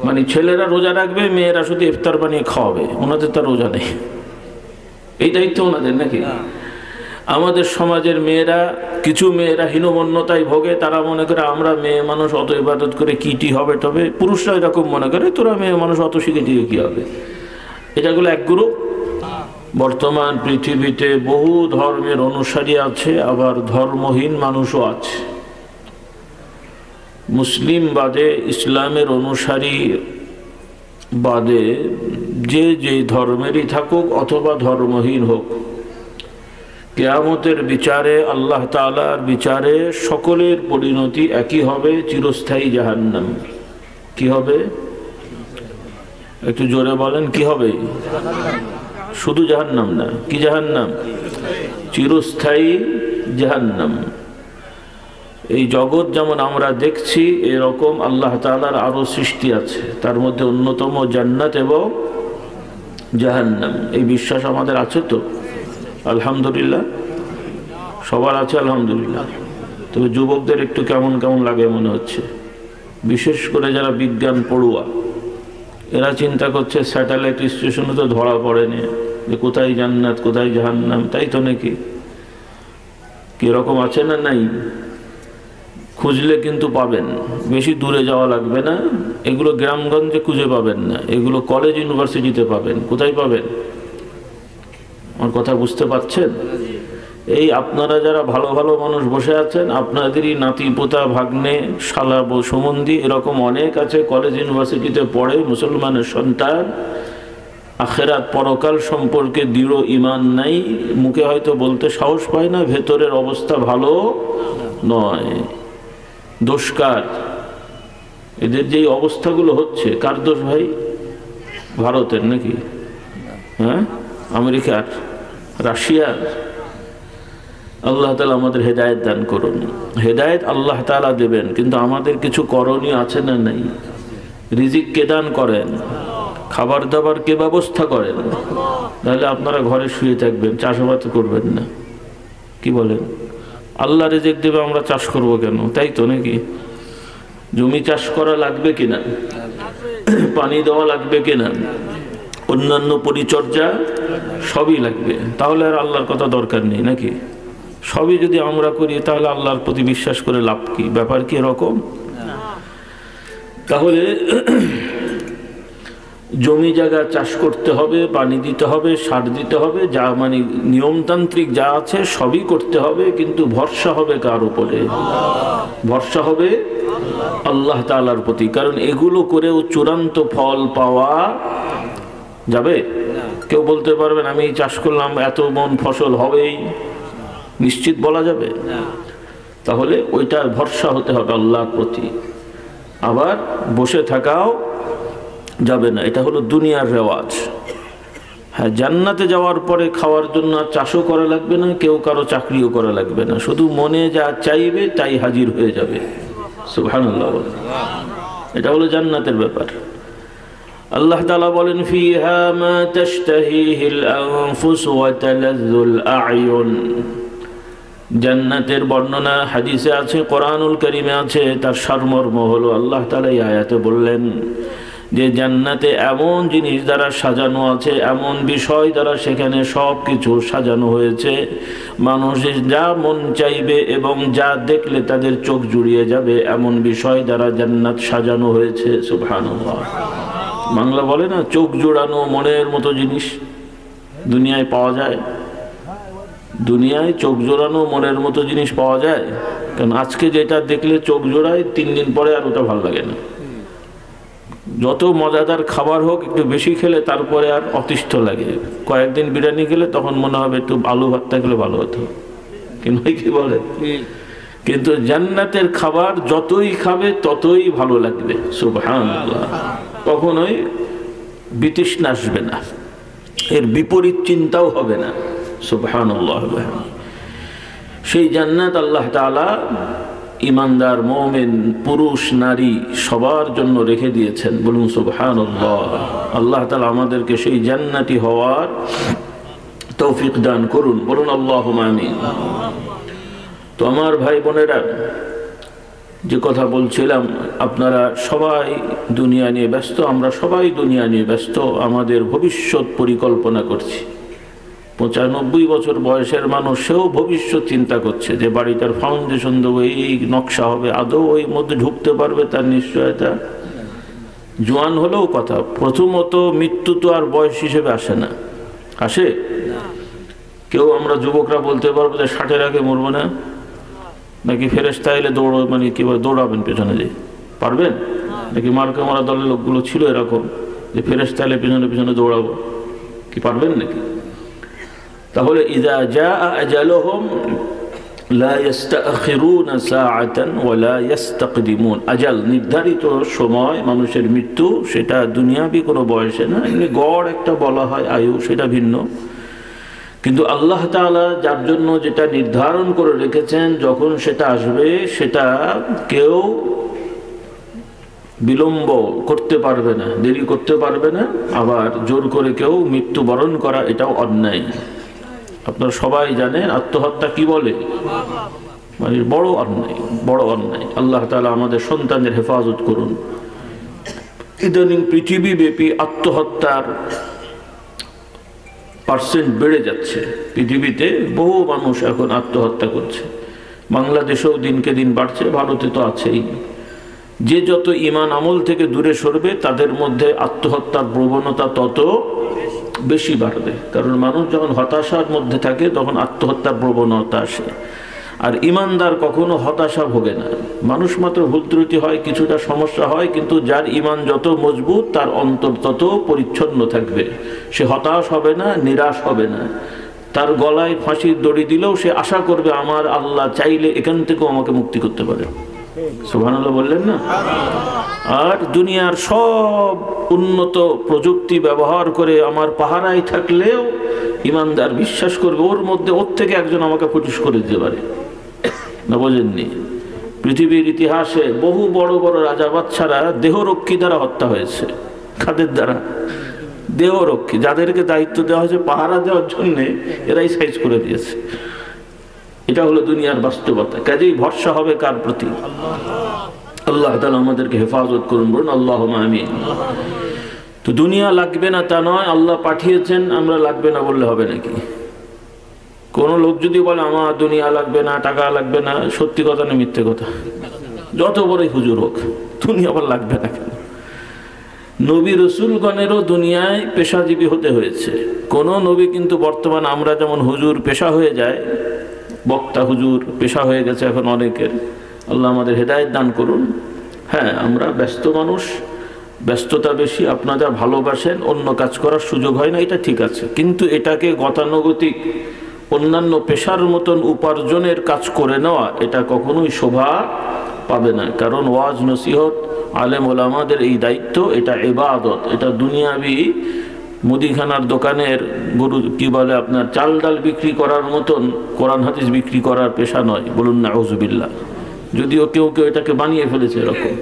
মানে ছেলেরা রোজা রাখবে, মেয়েরা শুধু ইফতার বানিয়ে খাওয়াবে, ওনাদের তার রোজা নেই, এই দায়িত্ব ওনাদের নাকি? আমাদের সমাজের মেয়েরা, কিছু মেয়েরা হীনমন্যতায় ভোগে, তারা মনে করে আমরা মেয়ে মানুষ অত ইবাদত করে কিটি হবে, তবে পুরুষরা এরকম মনে করে তোরা মেয়ে মানুষ অত শিখে টিকে কি হবে। এটাগুলো এক গ্রুপ। বর্তমান পৃথিবীতে বহু ধর্মের অনুসারী আছে, আবার ধর্মহীন মানুষও আছে। মুসলিম বাদে, ইসলামের অনুসারী বাদে যে যে ধর্মেরই থাকুক অথবা ধর্মহীন হোক, কিয়ামতের বিচারে, আল্লাহ তাআলার বিচারে সকলের পরিণতি একই হবে, চিরস্থায়ী জাহান্নাম। কি হবে? একটু জোরে বলেন, কি হবে? শুধু জাহান্নাম না, কি জাহান্নাম? চিরস্থায়ী জাহান্নাম। এই জগৎ যেমন আমরা দেখছি, এরকম আল্লাহ তাআলার আরো সৃষ্টি আছে, তার মধ্যে অন্যতম জান্নাত এবং জাহান্নাম। এই বিশ্বাস আমাদের আছে তো? আলহামদুলিল্লাহ, সবার আছে আলহামদুলিল্লাহ। তবে যুবকদের একটু কেমন কেমন লাগে মনে হচ্ছে, বিশেষ করে যারা বিজ্ঞান পড়ুয়া, এরা চিন্তা করছে স্যাটেলাইট স্টেশনে তো ধরা পড়েনি যে কোথায় জান্নাত কোথায় জাহান্নাম, তাই তো নাকি? কিরকম আছে না নাই? খুঁজলে কিন্তু পাবেন, বেশি দূরে যাওয়া লাগবে না। এগুলো গ্রামগঞ্জে খুঁজে পাবেন না, এগুলো কলেজ ইউনিভার্সিটিতে পাবেন। কোথায় পাবেন? আমার কথা বুঝতে পারছেন? এই আপনারা যারা ভালো ভালো মানুষ বসে আছেন, আপনাদেরই নাতি পোতা ভাগ্নে শালা সম্বন্ধী এরকম অনেক আছে, কলেজ ইউনিভার্সিটিতে পড়ে, মুসলমানের সন্তান, আখেরাত পরকাল সম্পর্কে দৃঢ় ঈমান নাই, মুখে হয়তো বলতে সাহস পায় না, ভেতরের অবস্থা ভালো নয়। দোষ কার? এদের যেই অবস্থাগুলো হচ্ছে, কার দোষ ভাই? ভারতের নাকি? হ্যাঁ, আমেরিকার, রাশিয়ার? আল্লাহ তাআলা আমাদের হেদায়েত দান করুন। হেদায়েত আল্লাহ তাআলা দেবেন, কিন্তু আমাদের কিছু করণীয় আছে না নাই? রিজিক কে দান করেন? খাবার দাবার কে ব্যবস্থা করেন? তাহলে আপনারা ঘরে শুয়ে থাকবেন, চাষাবাদ করবেন না। কি বলেন? আল্লাহ রিজিক দেবে, আমরা চাষ করব কেন? তাই তো নাকি? জমি চাষ করা লাগবে কিনা? পানি দেওয়া লাগবে কিনা? অন্যান্য পরিচর্যা সবই লাগবে। তাহলে আর আল্লাহর কথা দরকার নেই নাকি? সবই যদি আমরা করি, তাহলে আল্লাহর প্রতি বিশ্বাস করে লাভ কি? ব্যাপার কি এরকম? তাহলে জমি জায়গা চাষ করতে হবে, পানি দিতে হবে, সার দিতে হবে, যা মানে নিয়মতান্ত্রিক যা আছে সবই করতে হবে, কিন্তু ভরসা হবে কার উপরে? ভরসা হবে আল্লাহ তাআলার প্রতি। কারণ এগুলো করেও চূড়ান্ত ফল পাওয়া যাবে? কেউ বলতে পারবেন আমি চাষ করলাম এত মন ফসল হবেই, নিশ্চিত বলা যাবে? তাহলে ওইটার ভরসা হতে হবে আল্লাহর প্রতি। আবার বসে থাকাও যাবে না, এটা হলো দুনিয়ার রেওয়াজ। হ্যাঁ, জান্নাতে যাওয়ার পরে খাওয়ার জন্য চাষও করা লাগবে না, কেউ কারো চাকরিও করা লাগবে না, শুধু মনে যা চাইবে তাই হাজির হয়ে যাবে। সুবহানাল্লাহ। এটা হলো জান্নাতের ব্যাপার। আল্লাহ তাআলা বলেন, ফিহা মা তাশতাহিহিল আনফুস ওয়া তালাজ্জুল আ'য়ুন। জান্নাতের বর্ণনা হাদিসে আছে, কোরআনুল কারীমে আছে। তার সারমর্ম হলো আল্লাহ তাআলা এই আয়াতে বললেন যে জান্নাতে এমন জিনিস দ্বারা সাজানো আছে, এমন বিষয় দ্বারা সেখানে সব কিছু সাজানো হয়েছে, মানুষের যা মন চাইবে এবং যা দেখলে তাদের চোখ জুড়িয়ে যাবে, এমন বিষয় দ্বারা জান্নাত সাজানো হয়েছে। সুবহানাল্লাহ। বাংলা বলে না, চোখ জোড়ানো মনের মতো জিনিস দুনিয়ায় পাওয়া যায়? দুনিয়ায় চোখ জোড়ানো মনের মতো জিনিস পাওয়া যায়? কারণ আজকে যেটা দেখলে চোখ জোড়ায়, 3 দিন পরে আর ওটা ভালো লাগে না। যত মজাদার খাবার হোক, একটু বেশি খেলে তারপরে আর অতিষ্ঠ লাগে। কয়েকদিন বিরিয়ানি খেলে তখন মনে হবে একটু আলু ভাত থাকলে ভালো হতো, কিন্তু কি বলে? কিন্তু জান্নাতের খাবার যতই খাবে ততই ভালো লাগবে। সুবহানাল্লাহ। কখনোই বিতৃষ্ণা আসবে না, এর বিপরীত চিন্তাও হবে না। সুবহানাল্লাহ। সেই জান্নাত আল্লাহ তাআলা ইমানদার মুমিন পুরুষ নারী সবার জন্য রেখে দিয়েছেন। বলুন সুবহানাল্লাহ। আল্লাহ তাআলা আমাদেরকে সেই জান্নাতি হওয়ার তৌফিক দান করুন। বলুন আল্লাহুম্মা আমিন। তো আমার ভাই বোনেরা, যে কথা বলছিলাম, আপনারা সবাই দুনিয়া নিয়ে ব্যস্ত, আমরা সবাই দুনিয়া নিয়ে ব্যস্ত, আমাদের ভবিষ্যৎ পরিকল্পনা করছি। 95 বছর বয়সের মানুষ, সেও ভবিষ্যৎ চিন্তা করছে যে বাড়িটার ফাউন্ডেশন দেবো, এই নকশা হবে, আদৌ ওই মধ্যে ঢুকতে পারবে তার নিশ্চয়তা। জোয়ান হলেও কথা, প্রথমত মৃত্যু তো আর বয়স হিসেবে আসে না, আসে? কেউ আমরা যুবকরা বলতে পারবো যে 60-এর আগে মরবো না, নাকি ফেরেশতা এলে মানে কি দৌড়াবেন পেছনে, যে পারবেন? নাকি মার্কা মারা দলের লোকগুলো ছিল এরকম যে ফেরেশতা এলে পেছনে পেছনে দৌড়াবো, কি পারবেন নাকি? তাহলে ইযা জাআ আজালুহুম লা ইস্তাখিরুনা সাআতান ওয়া লা ইস্তাকদিমুন। আজাল নির্ধারিত সময় মানুষের মৃত্যু, সেটা দুনিয়াবি কোনো বয়সে না, এমনি গড় একটা বলা হয় আয়ু, সেটা ভিন্ন। কিন্তু আল্লাহ তাআলা যার জন্য যেটা নির্ধারণ করে রেখেছেন, যখন সেটা আসবে সেটা কেউ বিলম্ব করতে পারবে না, দেরি করতে পারবে না। আবার জোর করে কেউ মৃত্যুবরণ করা, এটাও অন্যায়। আপনারা সবাই জানেন আত্মহত্যা কি বলে, মানে বড় অন্যায়, বড় অন্যায়। আল্লাহ তাআলা আমাদের সন্তানদের হেফাজত করুন। ইদানিং পৃথিবীব্যাপী আত্মহত্যার পার্সেন্ট বেড়ে যাচ্ছে। পৃথিবীতে বহু মানুষ এখন আত্মহত্যা করছে, বাংলাদেশেও দিনকে দিন বাড়ছে, ভারতে তো আছেই। যে যত ঈমান আমল থেকে দূরে সরবে, তাদের মধ্যে আত্মহত্যার প্রবণতা তত বেশি বাড়বে। কারণ মানুষ যখন হতাশার মধ্যে থাকে, তখন আত্মহত্যার প্রবণতা আসে। আর ঈমানদার কখনো হতাশা ভোগে না। মানুষ মাত্র ভুল ত্রুটি হয়, কিছুটা সমস্যা হয়, কিন্তু যার ঈমান যত মজবুত, তার অন্তর তত পরিচ্ছন্ন থাকবে। সে হতাশ হবে না, নিরাশ হবে না। তার গলায় ফাঁসির দড়ি দিলেও সে আশা করবে, আমার আল্লাহ চাইলে এখান থেকেও আমাকে মুক্তি করতে পারে। সুবহানাল্লাহ বললেন না? আর দুনিয়ার সব উন্নত প্রযুক্তি ব্যবহার করে আমার পাহারায় থাকলেও ঈমানদার বিশ্বাস করবে, ওর মধ্যে ওর থেকে একজন আমাকে প্রতিশ করে দিতে পারে না। বোঝেননি? পৃথিবীর ইতিহাসে বহু বড় বড় রাজা বাদশারা দেহরক্ষী দ্বারা হত্যা হয়েছে। কাদের দ্বারা? দেহরক্ষী, যাদেরকে দায়িত্ব দেওয়া হয়েছে পাহারা দেওয়ার জন্য, এরাই সাইজ করে দিয়েছে। এটা হলো দুনিয়ার বাস্তবতা। কাজেই ভরসা হবে কার প্রতি? আল্লাহ তাআলা আমাদেরকে হেফাজত করুন, বলুন আল্লাহুম্মা আমিন। তো দুনিয়া লাগবে না তা নয়, আল্লাহ পাঠিয়েছেন, আমরা লাগবে না বললে হবে নাকি? কোন লোক যদি বলে আমার দুনিয়া লাগবে না, টাকা লাগবে না, সত্যি কথা না মিথ্যে কথা? যত বড়ই হুজুর হোক, দুনিয়া আবার লাগবে না কেন? নবী রসুলগণেরও দুনিয়ায় পেশাজীবী হতে হয়েছে। কোন নবী কিন্তু বর্তমান আমরা যেমন হুজুর পেশা হয়ে যায়, বক্তা হুজুর পেশা হয়ে গেছে এখন অনেকের, আল্লাহ আমাদের হেদায়েত দান করুন। হ্যাঁ, আমরা ব্যস্ত মানুষ, ব্যস্ততা বেশি, আপনারা ভালোবাসেন, অন্য কাজ করার সুযোগ হয় না, এটা ঠিক আছে। কিন্তু এটাকে গতানুগতিক অন্যান্য পেশার মতন উপার্জনের কাজ করে নেওয়া, এটা কখনোই শোভা পাবে না। কারণ ওয়াজ নসিহত, আলেম ওলামাদের এই দায়িত্ব, এটা ইবাদত। এটা দুনিয়াবি মুদিখানার দোকানের গরু কি বলে আপনার চাল ডাল বিক্রি করার মতন কোরআন হাদিস বিক্রি করার পেশা নয়। বলুন নাউজুবিল্লাহ। যদিও কেউ কেউ এটাকে বানিয়ে ফেলেছে এরকম।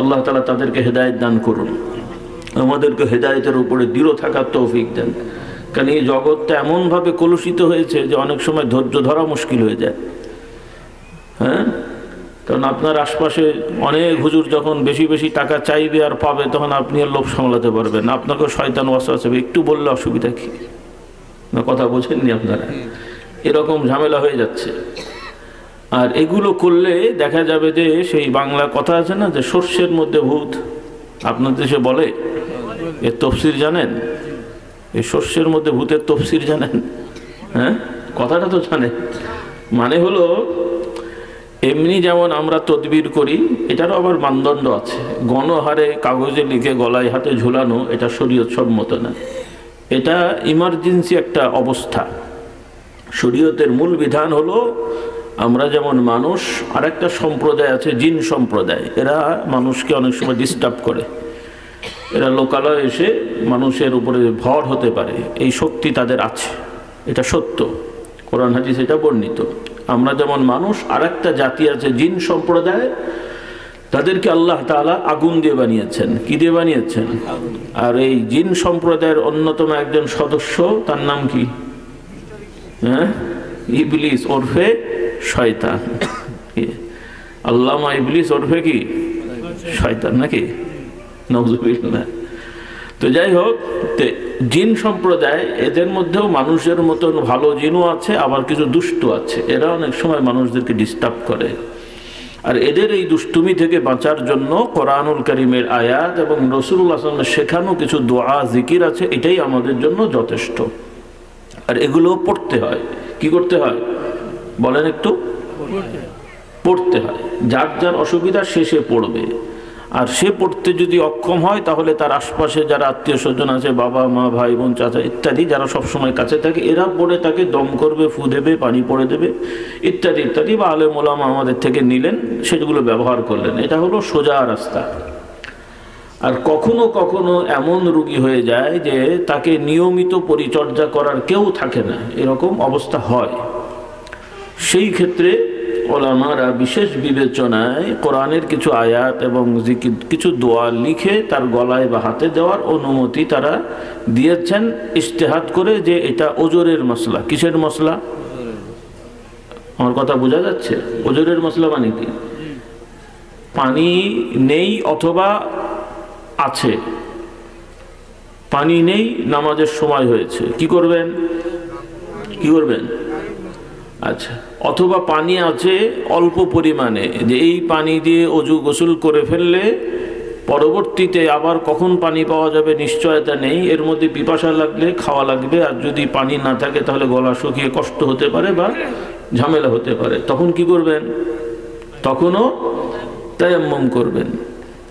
আল্লাহ তাআলা তাদেরকে হেদায়েত দান করুন, আমাদেরকে হেদায়েতের উপরে দৃঢ় থাকার তৌফিক দেন। কারণ এই জগৎটা এমনভাবে কলুষিত হয়েছে যে অনেক সময় ধৈর্য ধরা মুশকিল হয়ে যায়। হ্যাঁ, কারণ আপনার আশপাশে অনেক হুজুর যখন বেশি বেশি টাকা চাইবে আর পাবে, তখন আপনি আর লোভ সামলাতে পারবেন, আপনাকেও শয়তান ওয়াসওয়াসা হবে, একটু বললে অসুবিধা কি? না, কথা বোঝেননি আপনারা? এরকম ঝামেলা হয়ে যাচ্ছে। আর এগুলো করলে দেখা যাবে যে সেই বাংলা কথা আছে না, যে সর্ষের মধ্যে ভূত। আপনার দেশে বলে, এর তফসির জানেন? এই সর্ষের মধ্যে ভূতের তফসির জানেন? হ্যাঁ, কথাটা তো জানেন। মানে হলো, এমনি যেমন আমরা তদবির করি, এটারও আবার মানদণ্ড আছে। গণহারে কাগজে লিখে গলায় হাতে ঝুলানো, এটা শরীয়ত সম্মত না। এটা ইমার্জেন্সি একটা অবস্থা। শরীয়তের মূল বিধান হলো, আমরা যেমন মানুষ, আর একটা সম্প্রদায় আছে জিন সম্প্রদায়, এরা মানুষকে অনেক সময় ডিস্টার্ব করে। এরা লোকালয়ে এসে মানুষের উপরে ভর হতে পারে, এই শক্তি তাদের আছে, এটা সত্য, কোরআন হাদিস এটা বর্ণিত। আমরা যেমন মানুষ, আর একটা জাতি আছে জিন সম্প্রদায়, তাদেরকে আল্লাহ তাআলা আগুন দিয়ে বানিয়েছেন। কি দিয়ে বানিয়েছেন? আর এই জিন সম্প্রদায়ের অন্যতম একজন সদস্য, তার নাম কি? হ্যাঁ, ইবলিস ওরফে শয়তান। আল্লামা ইবলিস ওরফে কি শয়তান নাকি, নাউযুবিল্লাহ। তো যাই হোক, জিন সম্প্রদায়, এদের মধ্যেও মানুষের মতন ভালো জিনও আছে, আবার কিছু দুষ্ট আছে। এরা অনেক সময় মানুষদেরকে ডিস্টার্ব করে। আর এদের এই দুষ্টুমি থেকে বাঁচার জন্য কোরআনুল কারীমের আয়াত এবং রাসূলুল্লাহ সাল্লাল্লাহু আলাইহি ওয়াসাল্লামের শেখানো কিছু দোয়া জিকির আছে, এটাই আমাদের জন্য যথেষ্ট। আর এগুলো পড়তে হয়। কি করতে হয় বলেন একটু? পড়তে হয়। যার যার অসুবিধা সে পড়বে। আর সে পড়তে যদি অক্ষম হয়, তাহলে তার আশপাশে যারা আত্মীয় স্বজন আছে, বাবা মা ভাই বোন চাচা ইত্যাদি, যারা সবসময় কাছে থাকে, এরা পড়ে তাকে দম করবে, ফু দেবে, পানি পড়ে দেবে ইত্যাদি ইত্যাদি, বা আলেম ওলামা আমাদের থেকে নিলেন, সেগুলো ব্যবহার করলেন। এটা হলো সোজা রাস্তা। আর কখনো কখনো এমন রোগী হয়ে যায় যে তাকে নিয়মিত পরিচর্যা করার কেউ থাকে না, এরকম অবস্থা হয়। সেই ক্ষেত্রে ওলামারা বিশেষ বিবেচনায় কোরআনের কিছু আয়াত এবং কিছু দোয়া লিখে তার গলায় বা হাতে দেওয়ার অনুমতি তারা দিয়েছেন, ইজতিহাদ করে, যে এটা ওজরের মশলা। কিসের মশলা? আমার কথা বোঝা যাচ্ছে? ওজরের মশলা মানে কি? পানি নেই অথবা আছে, পানি নেই, নামাজের সময় হয়েছে, কি করবেন? আচ্ছা, অথবা পানি আছে অল্প পরিমাণে, যে এই পানি দিয়ে অজু গোসল করে ফেললে পরবর্তীতে আবার কখন পানি পাওয়া যাবে নিশ্চয়তা নেই, এর মধ্যে পিপাসা লাগলে খাওয়া লাগবে, আর যদি পানি না থাকে তাহলে গলা শুকিয়ে কষ্ট হতে পারে বা ঝামেলা হতে পারে। তখন কি করবেন? তখনও তায়াম্মুম করবেন।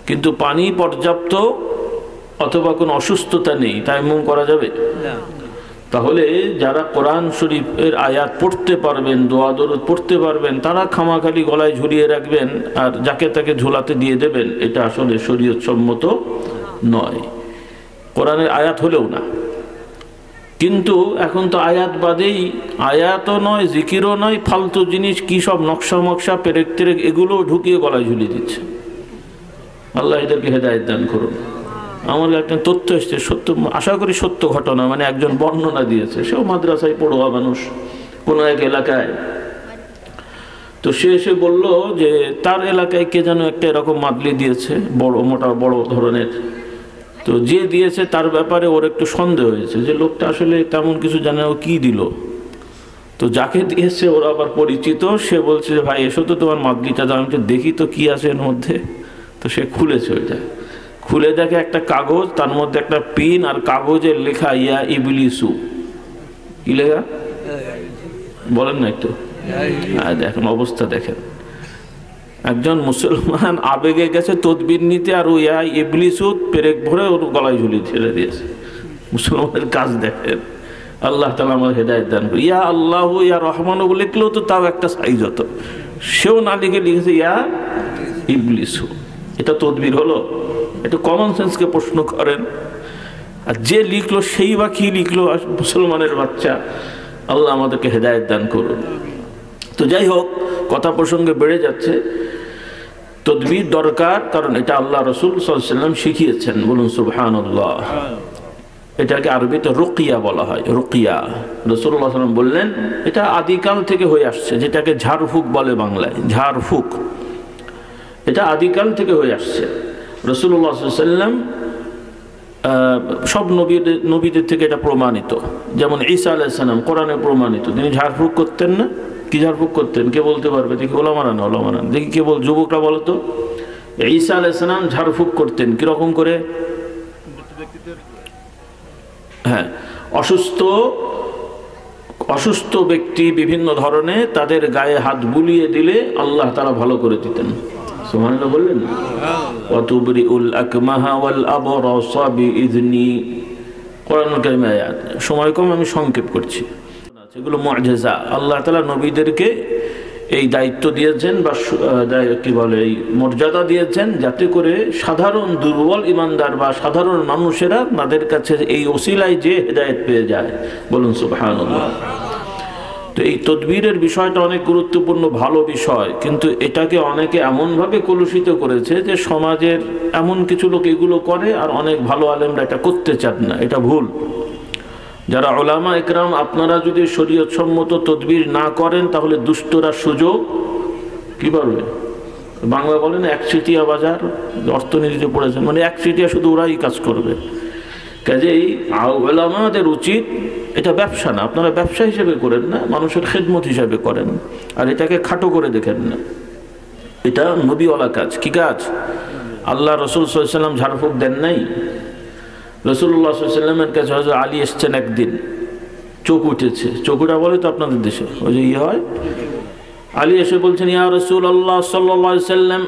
কিন্তু পানি পর্যাপ্ত অথবা কোনো অসুস্থতা নেই, তায়াম্মুম করা যাবে না। তাহলে যারা কোরআন শরীফের আয়াত পড়তে পারবেন, দোয়া দরুদ পড়তে পারবেন, তারা খামাখালি গলায় ঝুলিয়ে রাখবেন আর যাকে তাকে ঝোলাতে দিয়ে দেবেন। এটা আসলে শরীয়ত সম্মত নয়, কোরআনের আয়াত হলেও না। কিন্তু এখন তো আয়াত বাদেই, আয়াতও নয়, জিকিরও নয়, ফালতু জিনিস কি সব নকশা মকশা পেরেক টেরেক এগুলো ঢুকিয়ে গলায় ঝুলিয়ে দিচ্ছে। আল্লাহ এদেরকে হেদায়েত দান করুন। আমার একটা তথ্য এসছে, সত্য, আশা করি সত্য ঘটনা, মানে একজন বর্ণনা দিয়েছে, সেও মাদ্রাসায় পড়ুয়া মানুষ কোনো এক এলাকায়। তো সে এসে বলল যে তার এলাকায় কে যেন একটা এরকম মাদলি দিয়েছে, বড় মোটা বড় ধরনের। তো যে দিয়েছে তার ব্যাপারে ওর একটু সন্দেহ হয়েছে যে লোকটা আসলে তেমন কিছু জানে, ও কি দিল। তো যাকে দিয়েছে ওরা আবার পরিচিত, সে বলছে যে ভাই এসো তো তোমার মাদলিটা দাও, আমি তো দেখি তো কি আছে এর মধ্যে। তো সে খুলেছে, ওইটা খুলে দেখে একটা কাগজ, তার মধ্যে একটা পিন, আর কাগজে লেখা ইয়া ইবলিসু। কি লেখা বলেন না একটু? দেখেন অবস্থা, দেখেন একজন মুসলমান আবেগে গেছে তদবির নিতে, আর ও ইয়া ইবলিসু পেরেক ভরে ওর গলায় ঝুলিয়ে ছেড়ে দিয়েছে। মুসলমানের কাজ দেখেন। আল্লাহ তাআলা আমার হেদায়েত দান করুন। ইয়া আল্লাহ ইয়া রহমান লিখলেও তো তাও একটা সাইজ হতো, সেও না লিখেছে ইয়া ইবলিসু। এটা তদবির হলো? একটু কমন সেন্সকে প্রশ্ন করেন। আর যে লিখলো সেই বা কি লিখলো? মুসলমানের বাচ্চা। আল্লাহ আমাদেরকে হেদায়েত দান করুন। তো যাই হোক, কথা প্রসঙ্গে বেড়ে যাচ্ছে। তদবির দরকার, কারণ এটা আল্লাহ রাসূল সাল্লাল্লাহু আলাইহি ওয়াসাল্লাম শিখিয়েছেন। বলুন সুবহানাল্লাহ। এটাকে আরবিতে রুকিয়া বলা হয়। রুকিয়া রাসূলুল্লাহ সাল্লাল্লাহু আলাইহি ওয়াসাল্লাম বললেন, এটা আদিকাল থেকে হয়ে আসছে, যেটাকে ঝাড়ফুঁক বলে বাংলায়, ঝাড়ফুঁক। এটা আদিকাল থেকে হয়ে আসছে। রাসূলুল্লাহ সাল্লাল্লাহু আলাইহি ওয়াসাল্লাম সব নবীদের থেকে এটা প্রমাণিত। যেমন ঈসা আলাইহিস সালাম কোরআনে প্রমাণিত, তিনি ঝাড়ফুঁক করতেন না? কি ঝাড়ফুঁক করতেন কে বলতে পারবে? দেখি ওলামারা না, ওলামারা দেখি কে বল, যুবকরা বলো তো। ঈসা আলাইহিস সালাম ঝাড়ফুঁক করতেন কিরকম করে? হ্যাঁ, অসুস্থ ব্যক্তি বিভিন্ন ধরনের, তাদের গায়ে হাত বুলিয়ে দিলে আল্লাহ তাআলা ভালো করে দিতেন। সুবহানাল্লাহ বললেন। ওয়াতুবরিউল আকমাহা ওয়াল আবরাসা বিইذনি। কোরআনুল কারীমের আয়াত। সময় কম, আমি সংক্ষেপ করছি। এগুলো মুআজিজা। আল্লাহ তাআলা নবীদেরকে এই দায়িত্ব দিয়েছেন বা কি বলে, এই মর্যাদা দিয়েছেন, যাতে করে সাধারণ দুর্বল ইমানদার বা সাধারণ মানুষেরা তাদের কাছে এই ওসিলায় যে হেদায়েত পেয়ে যায়। বলুন সুবহানাল্লাহ। তো এই তদবীরের বিষয়টা অনেক গুরুত্বপূর্ণ, ভালো বিষয়, কিন্তু এটাকে অনেকে এমনভাবে কলুষিত করেছে যে সমাজের এমন কিছু লোক এগুলো করে, আর অনেক ভালো আলেমরা এটা করতে চান না। এটা ভুল। যারা উলামা ইকরাম, আপনারা যদি শরীয়ত সম্মত তদবীর না করেন, তাহলে দুষ্টরা সুযোগ কি পাবে? বাংলা বলে না একচেটিয়া বাজার, অর্থনীতিতে পড়েছেন, মানে একচেটিয়া শুধু ওরাই কাজ করবে। কাজেই ওলামাদের উচিত, এটা ব্যবসা না, আপনারা ব্যবসা হিসেবে করেন না, মানুষের খেদমত হিসেবে করেন, আর এটাকে খাটো করে দেখেন না। এটা নবীওয়ালা কাজ। কি কাজ? আল্লাহ রসুল সাল্লাল্লাহু আলাইহি ওয়াসাল্লাম ঝাড়ফুঁক দেন নাই। রাসূলুল্লাহ সাল্লাল্লাহু আলাইহি ওয়াসাল্লামের কাছে হযরত আলী এসছেন একদিন, চোখ উঠেছে, চোখটা বলে তো আপনাদের দেশে ওই যে ইয়ে হয়। আলী এসে বলছেন, ইয়া রাসূলুল্লাহ সাল্লাল্লাহু আলাইহি ওয়াসাল্লাম,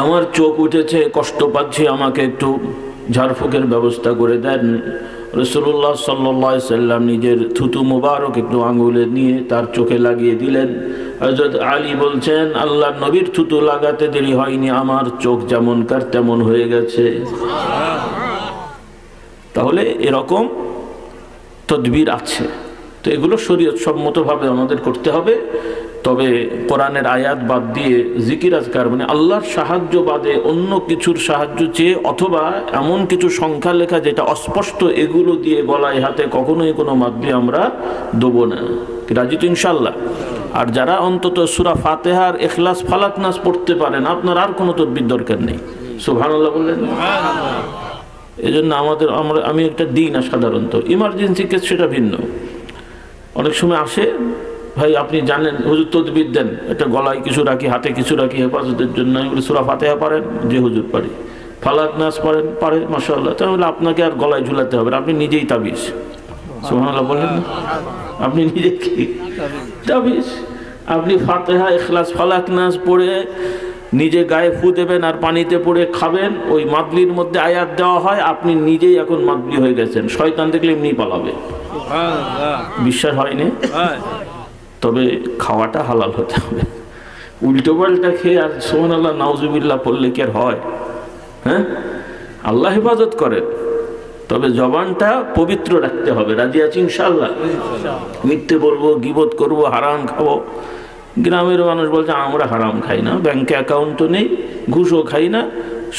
আমার চোখ উঠেছে, কষ্ট পাচ্ছি, আমাকে একটু ঝাড়ফুঁকের ব্যবস্থা করে দেন। রাসূলুল্লাহ সাল্লাল্লাহু আলাইহি ওয়াসাল্লাম নিজের থুতু মুবারক একটু আঙ্গুলে নিয়ে তার চোখে লাগিয়ে দিলেন। হযরত আলী বলছেন, আল্লাহর নবীর থুতু লাগাতে দেরি হয়নি, আমার চোখ যেমনকার তেমন হয়ে গেছে। তাহলে এরকম তদবির আছে। তো এগুলো শরীয়ত সম্মতভাবে আমাদের করতে হবে। তবে কোরআনের আয়াত বাদ দিয়ে জিকির আজকার, মানে আল্লাহর সাহায্য বাদে অন্য কিছুর সাহায্য চেয়ে, অথবা এমন কিছু সংখ্যা লেখা যেটা অস্পষ্ট, এগুলো দিয়ে গলায় হাতে কখনোই কোনো মাদ্রি আমরা দেবো না। রাজি তো ইনশাল্লাহ? আর যারা অন্তত সূরা ফাতিহার ইখলাস ফালাক নাস পড়তে পারেন, আপনার আর কোনো তদবির দরকার নেই। সুবহানাল্লাহ বললেন। এই জন্য আমি একটা দিই না, সাধারণত ইমার্জেন্সি কেস সেটা ভিন্ন। অনেক সময় আসে, ভাই আপনি জানেন হুজুর তদবির দেন, এটা গলায় কিছু রাখি, হাতে কিছু রাখি হেফাজতের জন্য। সূরা ফাতিহা পারেন? যে হুজুর পারি। ফালাক নাস পারে মাশাআল্লাহ। তাহলে আপনাকে আর গলায় ঝুলাতে হবে না, আপনি নিজেই তাবিজ। সুবহানাল্লাহ বলেন না? আপনি নিজে কি তাবিজ? আপনি ফাতিহা ইখলাস ফালাক নাস পড়ে নিজে গায়ে ফু দেবেন আর পানিতে পড়ে খাবেন। ওই মাদলির মধ্যে আয়াত দেওয়া হয়, আপনি নিজেই এখন মাদলি হয়ে গেছেন। শয়তান দেখলে এমনি পালাবে। বিশ্বাস হয়নি? তবে খাওয়াটা হালাল হতে হবে। উল্টো পাল্টা খেয়ে আর সুবহানাল্লাহ নাউজুবিল্লাহ পড়লে কি আর হয়? হ্যাঁ, আল্লাহ হেফাজত করেন, তবে জবানটা পবিত্র রাখতে হবে। রাজি আছি ইনশাআল্লাহ? মিথ্যে বলবো, গীবত করবো, হারাম খাবো। গ্রামের মানুষ বলছে আমরা হারাম খাই না, ব্যাংকে অ্যাকাউন্টও নেই, ঘুষও খাই না,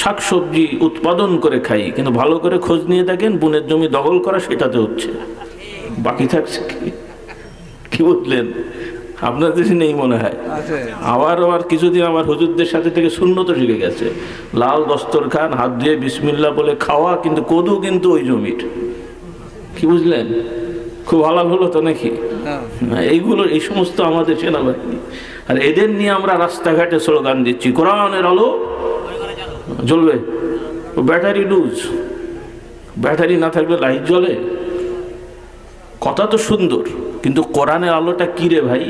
শাকসবজি উৎপাদন করে খাই। কিন্তু ভালো করে খোঁজ নিয়ে দেখেন, বোনের জমি দখল করা সেটাতে হচ্ছে, বাকি থাকছে কি বুঝলেন? আপনার দেশে নেই মনে হয়। আবার কিছুদিন আমার হুজুরদের সাথে থেকে সুন্নত শিখে গেছে, লাল দস্তরখান, হাত দিয়ে বিসমিল্লাহ বলে খাওয়া, কিন্তু কদু কিন্তু ওই জমির। কি বুঝলেন? খুব হালাল হলো তো নাকি? এইগুলো, এই সমস্ত আমাদের সেনাবাহিনী, আর এদের নিয়ে আমরা রাস্তাঘাটে স্লোগান দিচ্ছি, কোরআনের আলো জ্বলবে। ব্যাটারি লুজ, ব্যাটারি না থাকলে লাইট জ্বলে? কথা তো সুন্দর, কিন্তু কোরআনের আলোটা কি রে ভাই?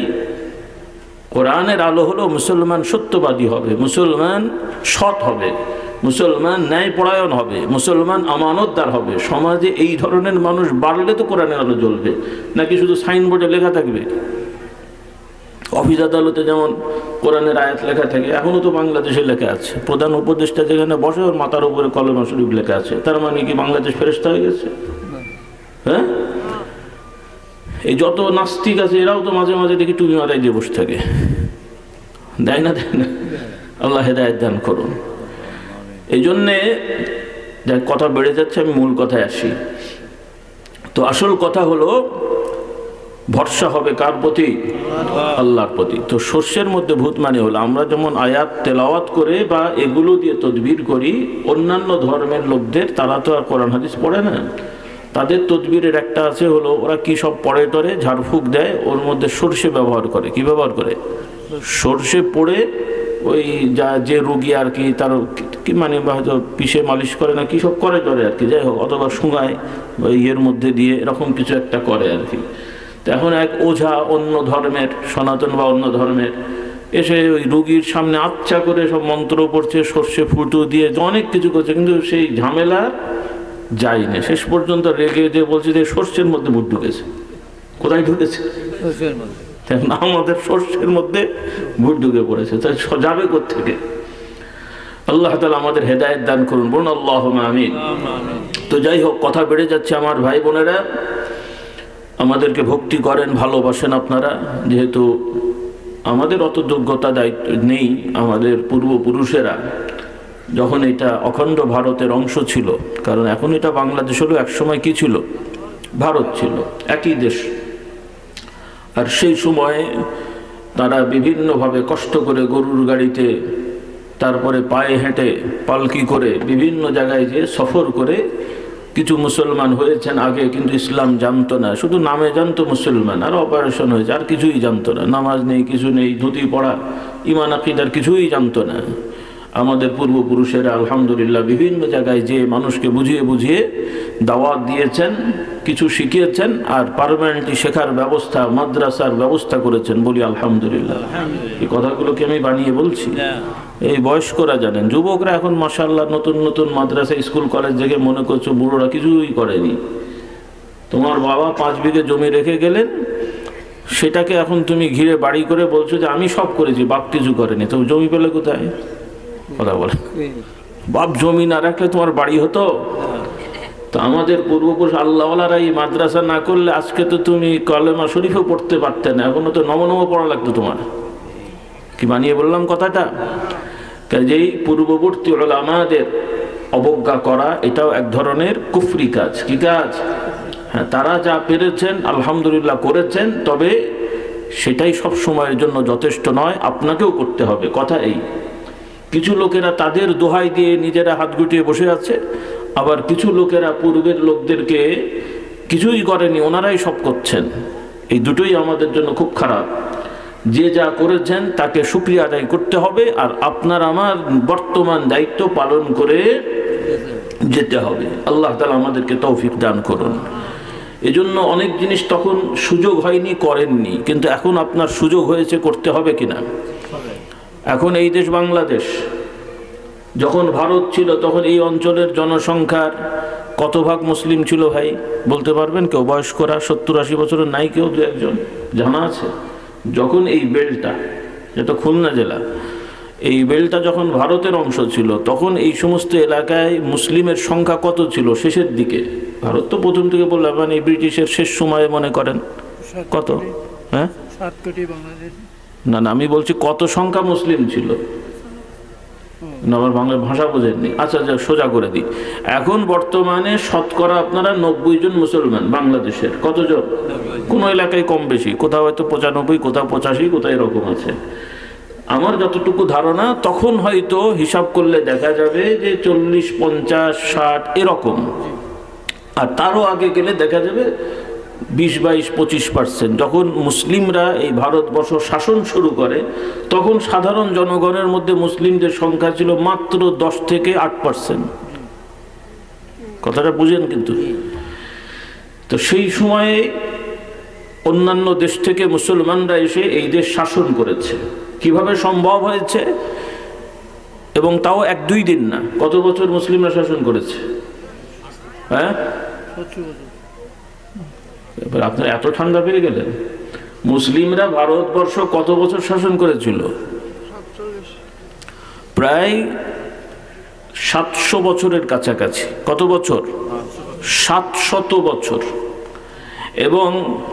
কোরআনের আলো হলো মুসলমান সত্যবাদী হবে, মুসলমান সৎ হবে, মুসলমান ন্যায়পরায়ণ হবে, মুসলমান আমানতদার হবে। সমাজে এই ধরনের মানুষ বাড়লে তো কোরআনের আলো জ্বলবে, নাকি শুধু সাইনবোর্ডে লেখা থাকবে? অফিস আদালতে যেমন কোরআনের আয়াত লেখা থাকে, এখনো তো বাংলাদেশে লেখা আছে। প্রধান উপদেষ্টা যেখানে বসে, ওর মাথার উপরে কলেমা শরীফ লেখা আছে। তার মানে কি বাংলাদেশ ফেরেশতা হয়ে গেছে? হ্যাঁ, এই যত নাস্তিক আছে এরাও তো মাঝে মাঝে দেখি টুপি মাথায় দিয়ে বসে থাকে। দেয় না? আল্লাহ হেদায়েত দান করুন। এই জন্যে যা কথা বেড়ে যাচ্ছে, আমি মূল কথায় আসি। তো আসল কথা হলো, ভরসা হবে কার প্রতি? আল্লাহর প্রতি। তো শস্যের মধ্যে ভূত মানে হলো, আমরা যেমন আয়াত তেলাওয়াত করে বা এগুলো দিয়ে তদবির করি, অন্যান্য ধর্মের লোকদের, তারা তো আর কোরআন হাদিস পড়ে না। তাদের তদবিরের একটা আছে হলো, ওরা কি সব পড়ে টরে ঝাড়ফুঁক দেয়, ওর মধ্যে সর্ষে ব্যবহার করে। কি ব্যবহার করে? সর্ষে পড়ে ওই যে রোগী আর কি, তার কি মানে হয়তো পিষে মালিশ করে না, কি সব করে টরে আর কি, যাই হোক, অথবা শুঙায় ইয়ের মধ্যে দিয়ে, এরকম কিছু একটা করে আর কি। তো এখন এক ওঝা অন্য ধর্মের, সনাতন বা অন্য ধর্মের, এসে ওই রোগীর সামনে আচ্ছা করে সব মন্ত্র পড়ছে, সর্ষে ফুটো দিয়ে অনেক কিছু করছে, কিন্তু সেই ঝামেলা যাই না। শেষ পর্যন্ত রেগে যে বলছে যে সর্ষের মধ্যে ভূত ঢুকেছে। কোথায় ঢুকেছে? আমাদের সর্ষের মধ্যে ভূত ঢুকে পড়েছে। তাই যাবে কোত্থেকে? আল্লাহ তাআলা আমাদের হেদায়েত দান করুন, বলুন আল্লাহুম্মা আমিন। তো যাই হোক, কথা বেড়ে যাচ্ছে। আমার ভাই বোনেরা, আমাদেরকে ভক্তি করেন, ভালোবাসেন আপনারা, যেহেতু আমাদের অত যোগ্যতা দায়িত্ব নেই। আমাদের পূর্বপুরুষেরা যখন এটা অখণ্ড ভারতের অংশ ছিল, কারণ এখন এটা বাংলাদেশ হলো, একসময় কি ছিল? ভারত ছিল, একই দেশ। আর সেই সময় তারা বিভিন্নভাবে কষ্ট করে গরুর গাড়িতে, তারপরে পায়ে হেঁটে, পালকি করে বিভিন্ন জায়গায় যে সফর করে কিছু মুসলমান হয়েছেন আগে, কিন্তু ইসলাম জানতো না, শুধু নামে জানতো মুসলমান, আর অপারেশন হয়েছে, আর কিছুই জানতো না, নামাজ নেই, কিছু নেই, ধুতি পড়া, ইমান আকিদার কিছুই জানতো না। আমাদের পূর্বপুরুষেরা আলহামদুলিল্লাহ বিভিন্ন জায়গায় যে মানুষকে বুঝিয়ে বুঝিয়ে দাওয়াত দিয়েছেন, কিছু শিখিয়েছেন, আর পার্মানেন্টলি শেখার ব্যবস্থা, মাদ্রাসার ব্যবস্থা করেছেন, বলি আলহামদুলিল্লাহ। এই কথাগুলোকে আমি বানিয়ে বলছি, এই বয়স্করা জানেন। যুবকরা এখন মাশাআল্লাহ নতুন নতুন মাদ্রাসা, স্কুল, কলেজ থেকে মনে করছো বুড়োরা কিছুই করেনি। তোমার বাবা 5 বিঘে জমি রেখে গেলেন, সেটাকে এখন তুমি ঘিরে বাড়ি করে বলছো যে আমি সব করেছি, বাপ কিছু করেনি। তো জমি পেলে কোথায়? কথা বলে, বাপ জমি না রাখলে তোমার বাড়ি হতো? তো আমাদের পূর্বপুরুষ আল্লাহওয়ালারা এই মাদ্রাসা না করলে আজকে তো তুমি কলেমা শরীফও পড়তে পারতে না, এখনো তো নম পড়া লাগতো তোমার। কি বানিয়ে বললাম কথাটা? কাজেই পূর্ববর্তী উলামাদের অবজ্ঞা করা এটাও এক ধরনের কুফরি কাজ। কি কাজ? হ্যাঁ, তারা যা পেরেছেন আলহামদুলিল্লাহ করেছেন, তবে সেটাই সব সময়ের জন্য যথেষ্ট নয়, আপনাকেও করতে হবে। কথা এই, কিছু লোকেরা তাদের দোহাই দিয়ে নিজেরা হাত গুটিয়ে বসে আছে, আবার কিছু লোকেরা পূর্বের লোকদেরকে কিছুই করেনি, ওনারাই সব করছেন। এই দুটোই আমাদের জন্য খুব খারাপ। যে যা করেছেন তাকে শুকরিয়া আদায় করতে হবে, আর আপনার আমার বর্তমান দায়িত্ব পালন করে যেতে হবে। আল্লাহ তাআলা আমাদেরকে তৌফিক দান করুন। এজন্য অনেক জিনিস তখন সুযোগ হয়নি, করেননি, কিন্তু এখন আপনার সুযোগ হয়েছে, করতে হবে কিনা? এখন এই দেশ বাংলাদেশ, যখন ভারত ছিল তখন এই অঞ্চলের জনসংখ্যার কত ভাগ মুসলিম ছিল ভাই বলতে পারবেন কেউ? বয়স্করা 70-80 বছরের নাই কেউ? 2-1 জন জানা আছে? যখন এই বেলটা, যেটা খুলনা জেলা, এই বেলটা যখন ভারতের অংশ ছিল, তখন এই সমস্ত এলাকায় মুসলিমের সংখ্যা কত ছিল শেষের দিকে? ভারত তো প্রথম থেকে বললাম, মানে ব্রিটিশের শেষ সময়ে মনে করেন কত? হ্যাঁ, 7 কোটি বাংলাদেশ। না না, আমি বলছি কত সংখ্যা মুসলিম ছিল, না আমার বাংলা ভাষা বোঝেননি। আচ্ছা যা সোজা করে দিই, এখন বর্তমানে শতকরা আপনারা 90 জন মুসলমান বাংলাদেশের। কতজন? কোন এলাকায় কম বেশি, কোথাও হয়তো 95, কোথাও 85, কোথাও এরকম আছে। আমার যতটুকু ধারণা, তখন হয়তো হিসাব করলে দেখা যাবে যে 40, 50, 60 এরকম, আর তারও আগে গেলে দেখা যাবে 20, 22, 25%। যখন মুসলিমরা এই ভারতবর্ষ শাসন শুরু করে, তখন সাধারণ জনগণের মধ্যে মুসলিমদের সংখ্যা ছিল মাত্র 10 থেকে 8%। কথাটা বুঝেন কিন্তু। তো সেই সময়ে অন্যান্য দেশ থেকে মুসলমানরা এসে এই দেশ শাসন করেছে। কিভাবে সম্ভব হয়েছে? এবং তাও 1-2 দিন না, কত বছর মুসলিমরা শাসন করেছে? হ্যাঁ, এবার আপনারা এত ঠান্ডা পেয়ে গেলেন। মুসলিমরা ভারতবর্ষ কত বছর শাসন করেছিল? প্রায় 700 বছরের কাছাকাছি। কত বছর? 700 বছর। এবং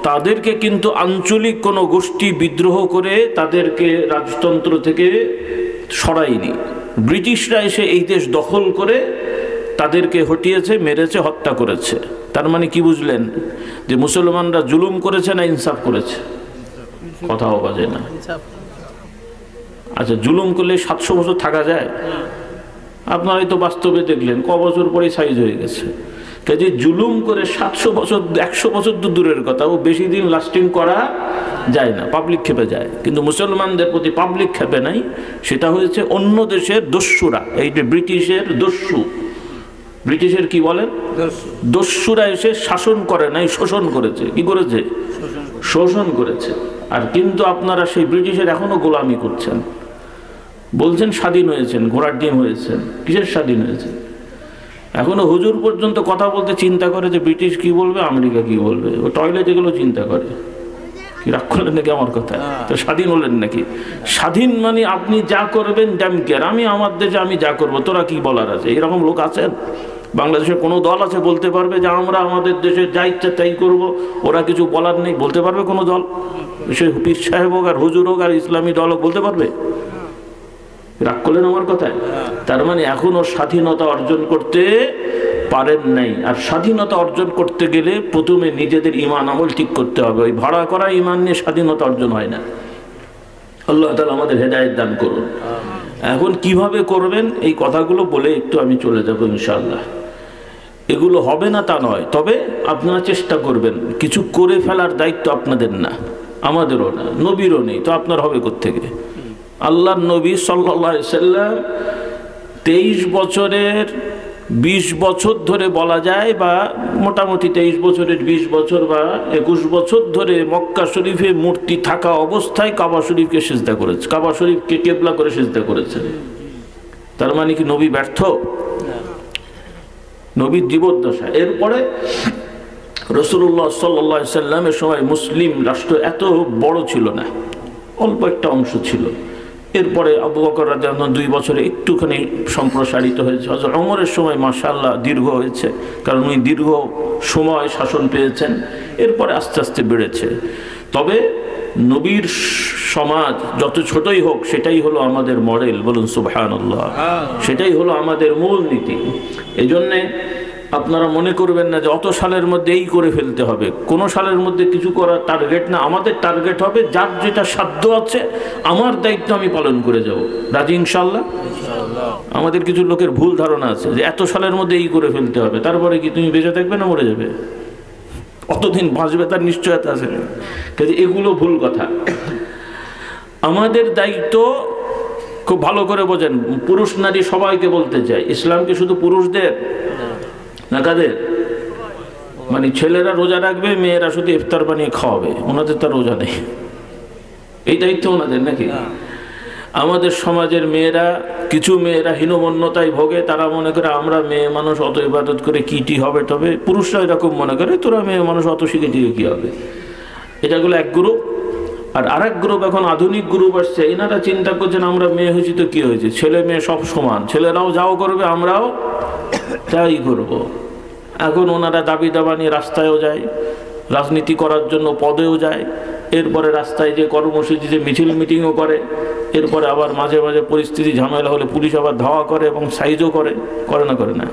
তাদেরকে কিন্তু আঞ্চলিক কোনো গোষ্ঠী বিদ্রোহ করে তাদেরকে রাজতন্ত্র থেকে সরায়নি। ব্রিটিশরা এসে এই দেশ দখল করে তাদেরকে হটিয়েছে, মেরেছে, হত্যা করেছে। তার মানে কি বুঝলেন? যে মুসলমানরা জুলুম করেছে না ইনসাফ করেছে? কথাও বাজে না। আচ্ছা, জুলুম করলে 700 বছর থাকা যায়? আপনারাই তো বাস্তবে দেখলেন, ক বছর পরেই সাইজ হয়ে গেছে। কাজে জুলুম করে 700 বছর, 100 বছর তো দূরের কথা, ও বেশি দিন লাস্টিং করা যায় না, পাবলিক খেপে যায়। কিন্তু মুসলমানদের প্রতি পাবলিক খেপে নাই, সেটা হয়েছে অন্য দেশের দস্যুরা। এই যে ব্রিটিশের দস্যু, ব্রিটিশের কি বলেন? দস্যুরা এসে শাসন করে নাই, শোষণ করেছে। কি করেছে? শোষণ করেছে। আর কিন্তু আপনারা সেই ব্রিটিশের এখনো গোলামি করছেন, বলছেন স্বাধীন হয়েছেন, ঘোড়ার ডিম হয়েছেন। কিসের স্বাধীন হয়েছে? এখনো হুজুর পর্যন্ত কথা বলতে চিন্তা করে যে ব্রিটিশ কি বলবে, আমেরিকা কি বলবে, ও টয়লেটে গেলেও চিন্তা করে। কি রাগ করলেন নাকি আমার কথা? তো স্বাধীন হলেন নাকি? স্বাধীন মানে আপনি যা করবেন ড্যাম কেয়ার, আমি আমার দেশে আমি যা করবো, তোরা কি বলার আছে? এরকম লোক আছেন বাংলাদেশের? কোনো দল আছে বলতে পারবে যে আমরা আমাদের দেশে যা ইচ্ছা তাই করবো, ওরা কিছু বলার নেই? বলতে পারবে কোনো দল? সে পীর সাহেব হোক আর হুজুর হোক আর ইসলামী দল হোক, বলতে পারবে? রাগ করলেন আমার কথায়? তার মানে এখনো স্বাধীনতা অর্জন করতে পারেন নাই। আর স্বাধীনতা অর্জন করতে গেলে প্রথমে নিজেদের ঈমান আমল ঠিক করতে হবে। ওই ভাড়া করা ঈমান নিয়ে স্বাধীনতা অর্জন হয় না। আল্লাহ তাআলা আমাদের হেদায়েত দান করুন। এখন কিভাবে করবেন এই কথাগুলো বলে একটু আমি চলে যাব ইনশাআল্লাহ। এগুলো হবে না তা নয়, তবে আপনারা চেষ্টা করবেন। কিছু করে ফেলার দায়িত্ব আপনাদের না, আমাদেরও না, নবীরও নেই, তো আপনার হবে কোত্থেকে? আল্লাহর নবী সাল্লাল্লাহু আলাইহি সাল্লাম 23 বছরের 20 বছর ধরে বলা যায়, বা মোটামুটি 23 বছরের 20 বছর বা 21 বছর ধরে মক্কা শরীফে মূর্তি থাকা অবস্থায় কাবা শরীফকে সিজদা করেছে, কাবা শরীফকে কিবলা করে সিজদা করেছেন। তার মানে কি নবী ব্যর্থ? নবীর জীবদ্দশা। এরপরে রাসূলুল্লাহ সাল্লাল্লাহু আলাইহি সাল্লামের সময় মুসলিম রাষ্ট্র এত বড় ছিল না, অল্প একটা অংশ ছিল। এরপরে আবু বকর রাদিয়াল্লাহু আনহু 2 বছরে একটুখানি সম্প্রসারিত হয়েছে। হযরত ওমরের সময় মাশাআল্লাহ দীর্ঘ হয়েছে, কারণ উনি দীর্ঘ সময় শাসন পেয়েছেন। এরপরে আস্তে আস্তে বেড়েছে। তবে নবীর সমাজ যত ছোটই হোক সেটাই হলো আমাদের মডেল, বলুন সুবহানাল্লাহ। সেটাই হলো আমাদের মূল নীতি। এই জন্যে আপনারা মনে করবেন না যে অত সালের মধ্যে এই করে ফেলতে হবে। কোন সালের মধ্যে কিছু করার টার্গেট না, আমাদের টার্গেট হবে যার যেটা সাধ্য আছে আমার দায়িত্ব আমি পালন করে যাব। রাজি ইনশাআল্লাহ? আমাদের কিছু লোকের ভুল ধারণা আছে যে এত সালের মধ্যে এই করে ফেলতে হবে, তারপরে কি তুমি বেঁচে থাকবে না মরে যাবে? অতদিন বাঁচবে তার নিশ্চয়তা আছে না। কাজে এগুলো ভুল কথা। আমাদের দায়িত্ব খুব ভালো করে বোঝেন, পুরুষ নারী সবাইকে বলতে চাই, ইসলামকে শুধু পুরুষদের না কাদের? মানে ছেলেরা রোজা রাখবে, মেয়েরা শুধু ইফতার বানিয়ে খাওয়াবে, ওনাদের তার রোজা নেই, এই দায়িত্ব ওনাদের নাকি? আমাদের সমাজের মেয়েরা, কিছু মেয়েরা হীনমন্যতায় ভোগে, তারা মনে করে আমরা মেয়ে মানুষ অত ইবাদত করে কিটি হবে, তবে পুরুষরা এরকম মনে করে তোরা মেয়ে মানুষ অত শিখে টিকে কি হবে। এটাগুলো এক গ্রুপ। আর আরেক গ্রুপ, এখন আধুনিক গ্রুপ আসছে, এনারা চিন্তা করছেন আমরা মেয়ে হয়েছি তো কি হয়েছে, ছেলে মেয়ে সব সমান, ছেলেরাও যাও করবে আমরাও তাই করব। এখন ওনারা দাবি দাবা নিয়ে রাস্তায়ও যায়, রাজনীতি করার জন্য পদেও যায়, এরপরে রাস্তায় যে কর্মসূচিতে মিছিল মিটিংও করে, এরপরে আবার মাঝে মাঝে পরিস্থিতি ঝামেলা হলে পুলিশ আবার ধাওয়া করে এবং সাইজও করে, করে না করে না?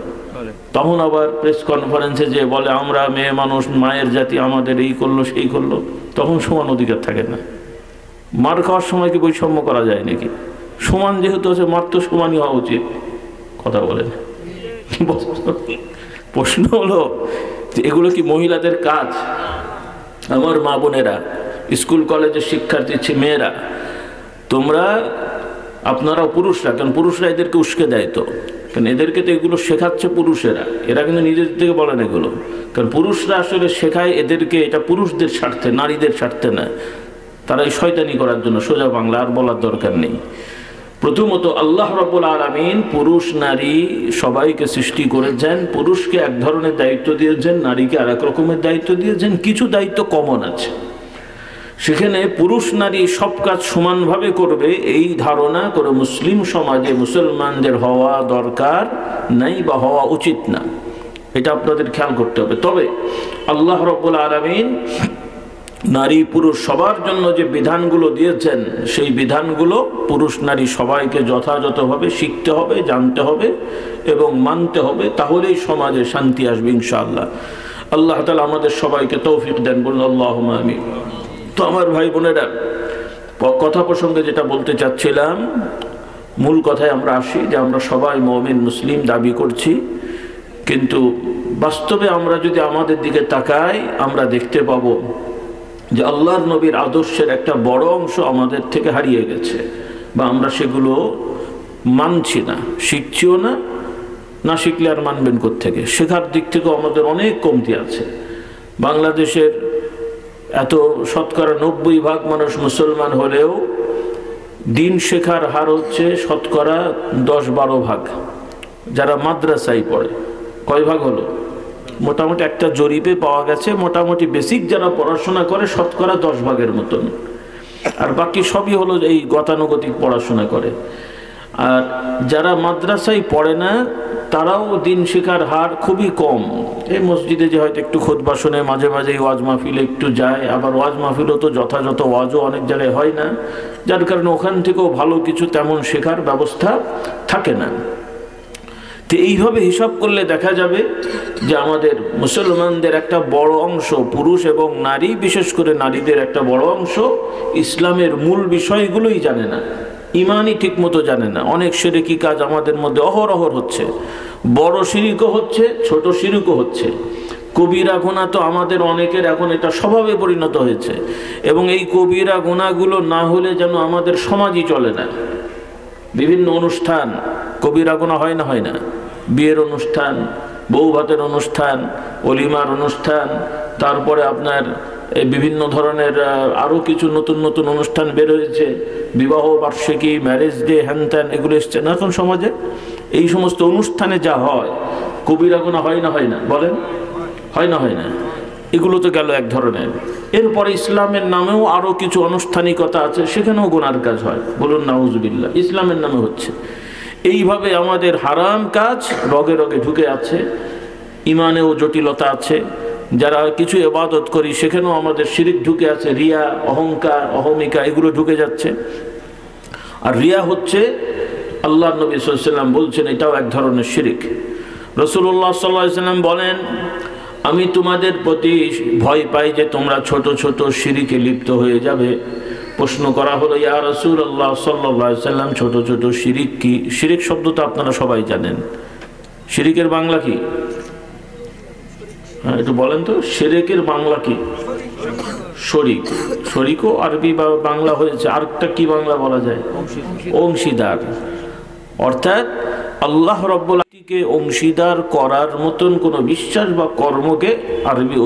তখন আবার প্রেস কনফারেন্সে যে বলে আমরা মেয়ে মানুষ, মায়ের জাতি, আমাদের এই করলো সেই করলো, তখন সমান অধিকার থাকে না। মার খাওয়ার সময় কি বৈষম্য করা যায় নাকি? সমান যেহেতু আছে, মার তো সমানই হওয়া উচিত। কথা বলেন। প্রশ্ন হলো যে এগুলো কি মহিলাদের কাজ? আমার মা বোনেরা, স্কুল কলেজের শিক্ষার্থী মেয়েরা, তোমরা আপনারাও পুরুষরা, কারণ পুরুষরা এদেরকে উস্কে দেয়, তো কারণ এদেরকে তো এগুলো শেখাচ্ছে পুরুষেরা, এরা কিন্তু নিজেদের থেকে বলেন এগুলো, কারণ পুরুষরা আসলে শেখায় এদেরকে, এটা পুরুষদের স্বার্থে, নারীদের স্বার্থে না। তারা এই শয়তানি করার জন্য, সোজা বাংলা, আর বলার দরকার নেই। প্রথমত আল্লাহ রাব্বুল আলামিন পুরুষ নারী সবাইকে সৃষ্টি করেছেন, পুরুষকে এক ধরনের দায়িত্ব দিয়েছেন, নারীকে আর এক রকমের দায়িত্ব দিয়েছেন। কিছু দায়িত্ব কমন আছে, সেখানে পুরুষ নারী সব কাজ সমানভাবে করবে এই ধারণা করে মুসলিম সমাজে মুসলমানদের হওয়া দরকার নাই বা হওয়া উচিত না। এটা আপনাদের খেয়াল করতে হবে। তবে আল্লাহ রাব্বুল আলামিন নারী পুরুষ সবার জন্য যে বিধানগুলো দিয়েছেন, সেই বিধানগুলো পুরুষ নারী সবাইকে যথাযথভাবে শিখতে হবে, জানতে হবে এবং মানতে হবে, তাহলেই সমাজে শান্তি আসবে ইনশাআল্লাহ। আল্লাহ তাআলা আমাদের সবাইকে তৌফিক দেন, বলুন আল্লাহুম্মা আমিন। তো আমার ভাই বোনেরা, কথা প্রসঙ্গে যেটা বলতে চাচ্ছিলাম, মূল কথায় আমরা আসি যে আমরা সবাই মুমিন মুসলিম দাবি করছি, কিন্তু বাস্তবে আমরা যদি আমাদের দিকে তাকাই, আমরা দেখতে পাবো যে আল্লাহর নবীর আদর্শের একটা বড় অংশ আমাদের থেকে হারিয়ে গেছে, বা আমরা সেগুলো মানছি না, শিখছিও না। না শিখলে আর মানবেন কোত্থেকে? শেখার দিক থেকেও আমাদের অনেক কমতি আছে। বাংলাদেশের এত শতকরা 90% মানুষ মুসলমান হলেও দিন শেখার হার হচ্ছে শতকরা 10-12%। যারা মাদ্রাসায় পড়ে, কয় ভাগ হলো? মোটামুটি একটা জরিপে পাওয়া গেছে, মোটামুটি বেসিক যারা পড়াশোনা করে শতকরা 10% মতন, আর বাকি সবই হলো এই গতানুগতিক পড়াশোনা করে। আর যারা মাদ্রাসায় পড়ে না, তারাও দিন শেখার হার খুবই কম। এই মসজিদে যে হয়তো একটু খুতবা শুনে, মাঝে মাঝে ওয়াজ মাহফিলে একটু যায়, আবার ওয়াজ মাহফিলও তো যথাযথ ওয়াজও অনেক জায়গায় হয় না, যার কারণে ওখান থেকেও ভালো কিছু তেমন শেখার ব্যবস্থা থাকে না। তো এইভাবে হিসাব করলে দেখা যাবে যে আমাদের মুসলমানদের একটা বড় অংশ, পুরুষ এবং নারী, বিশেষ করে নারীদের একটা বড় অংশ ইসলামের মূল বিষয়গুলোই জানে না, ইমানই ঠিক মতো জানে না। অনেক শিরকি কাজ আমাদের মধ্যে অহরহ হচ্ছে, বড় শিরকও হচ্ছে, ছোট শিরকও হচ্ছে। কবিরা গুনাহ তো আমাদের অনেকের এখন এটা স্বভাবে পরিণত হয়েছে, এবং এই কবিরা গুনাহগুলো না হলে যেন আমাদের সমাজই চলে না। বিভিন্ন অনুষ্ঠান কবিরা গুনাহ হয় না? হয় না? বিয়ের অনুষ্ঠান, বউ ভাতের অনুষ্ঠান, অলিমার অনুষ্ঠান, তারপরে আপনার বিভিন্ন ধরনের আরও কিছু নতুন নতুন অনুষ্ঠান বের হয়েছে, বিবাহ বার্ষিকী, ম্যারেজ ডে, হ্যান ত্যান, এগুলো এসছে না এখন সমাজে। এই সমস্ত অনুষ্ঠানে যা হয় কবিরা গুনাহ হয় না? হয় না? বলেন, হয় না? হয় না? এগুলো তো গেল এক ধরনের। এরপরে ইসলামের নামেও আরও কিছু আনুষ্ঠানিকতা আছে, সেখানেও গুনার কাজ হয়। বলুন নাউজুবিল্লাহ, ইসলামের নামে হচ্ছে। এইভাবে আমাদের হারাম কাজ রগে রগে ঢুকে আছে, ইমানেও জটিলতা আছে। যারা কিছু ইবাদত করি সেখানেও আমাদের শিরিক ঢুকে আছে, রিয়া, অহংকার, অহমিকা, এগুলো ঢুকে যাচ্ছে। আর রিয়া হচ্ছে, আল্লাহ নবী সাল্লাল্লাহু আলাইহি ওয়াসাল্লাম বলছেন, এটাও এক ধরনের শিরিক। রাসূলুল্লাহ সাল্লাল্লাহু আলাইহি ওয়াসাল্লাম বলেন, আমি তোমাদের প্রতি ভয় পাই যে তোমরা ছোট ছোট শিরিকে লিপ্ত হয়ে যাবে। প্রশ্ন করা হলো, ইয়া রাসূলুল্লাহ সাল্লাল্লাহু আলাইহি ওয়াসাল্লাম, ছোট ছোট শিরিক কি? শিরিক শব্দ তো আপনারা সবাই জানেন, শিরিকের বাংলা কি? হ্যাঁ, একটু বলেন তো, শিরিকের বাংলা কি? শরিক। শরিকও আরবি বা বাংলা হয়েছে, আরেকটা কি বাংলা বলা যায়? অংশীদার। অর্থাৎ আল্লাহ রাব্বুল আলামিনকে অংশীদার করার মতন কোনো বিশ্বাস বা কর্মকে আরবি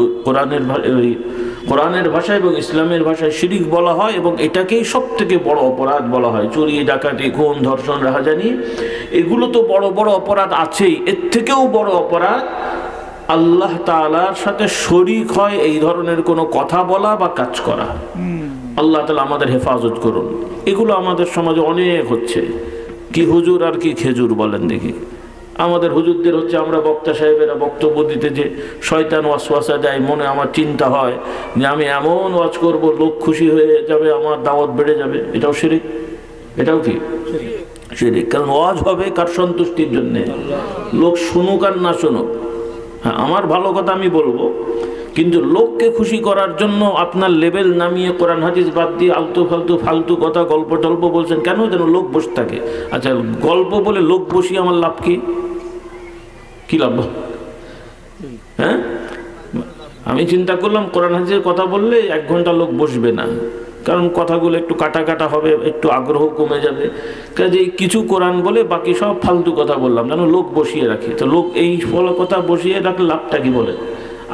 কোরআনের ভাষায় এবং ইসলামের ভাষায় শিরিক বলা হয়, এবং এটাকেই সব থেকে বড় অপরাধ বলা হয়। চুরি, ডাকাতি, খুন, ধর্ষণ, রাহাজানি, এগুলো তো বড় বড় অপরাধ আছেই। এর থেকেও বড় অপরাধ আল্লাহ তাআলার সাথে শরীক হয় এই ধরনের কোনো কথা বলা বা কাজ করা। আল্লাহ তাআলা আমাদের হেফাজত করুন। এগুলো আমাদের সমাজে অনেক হচ্ছে। কি হুজুর আর কি খেজুর, বলেন দেখি। আমাদের হুজুরদের হচ্ছে, আমরা বক্তা সাহেবেরা বক্তব্য দিতে যে শয়তান ওয়াসওয়াসা দেয়, মনে আমার চিন্তা হয় যে আমি এমন ওয়াজ করব লোক খুশি হয়ে যাবে, আমার দাওয়াত বেড়ে যাবে। এটাও শিরিক। এটাও কি শিরিক? কারণ ওয়াজ হবে কার সন্তুষ্টির জন্য? লোক শুনুক আর না শুনুক। হ্যাঁ, আমার ভালো কথা আমি বলবো, কিন্তু লোককে খুশি করার জন্য আপনার লেভেল নামিয়ে কোরআন হাদিস বাদ দিয়ে ফালতু কথা, গল্প টল্প বলছেন কেন? যেন লোক বসে থাকে। আচ্ছা, গল্প বলে লোক বসিয়ে আমার লাভ কি? কি লাভ? হ্যাঁ, আমি চিন্তা করলাম কোরআন হাদিসের কথা বললে 1 ঘন্টা লোক বসবে না, কারণ কথাগুলো একটু কাটা কাটা হবে, একটু আগ্রহ কমে যাবে। কাজে কিছু কোরআন বলে বাকি সব ফালতু কথা বললাম, যেন লোক বসিয়ে রাখি। তো লোক এই ফলো কথা বসিয়ে রাখলে লাভটা কি? বলে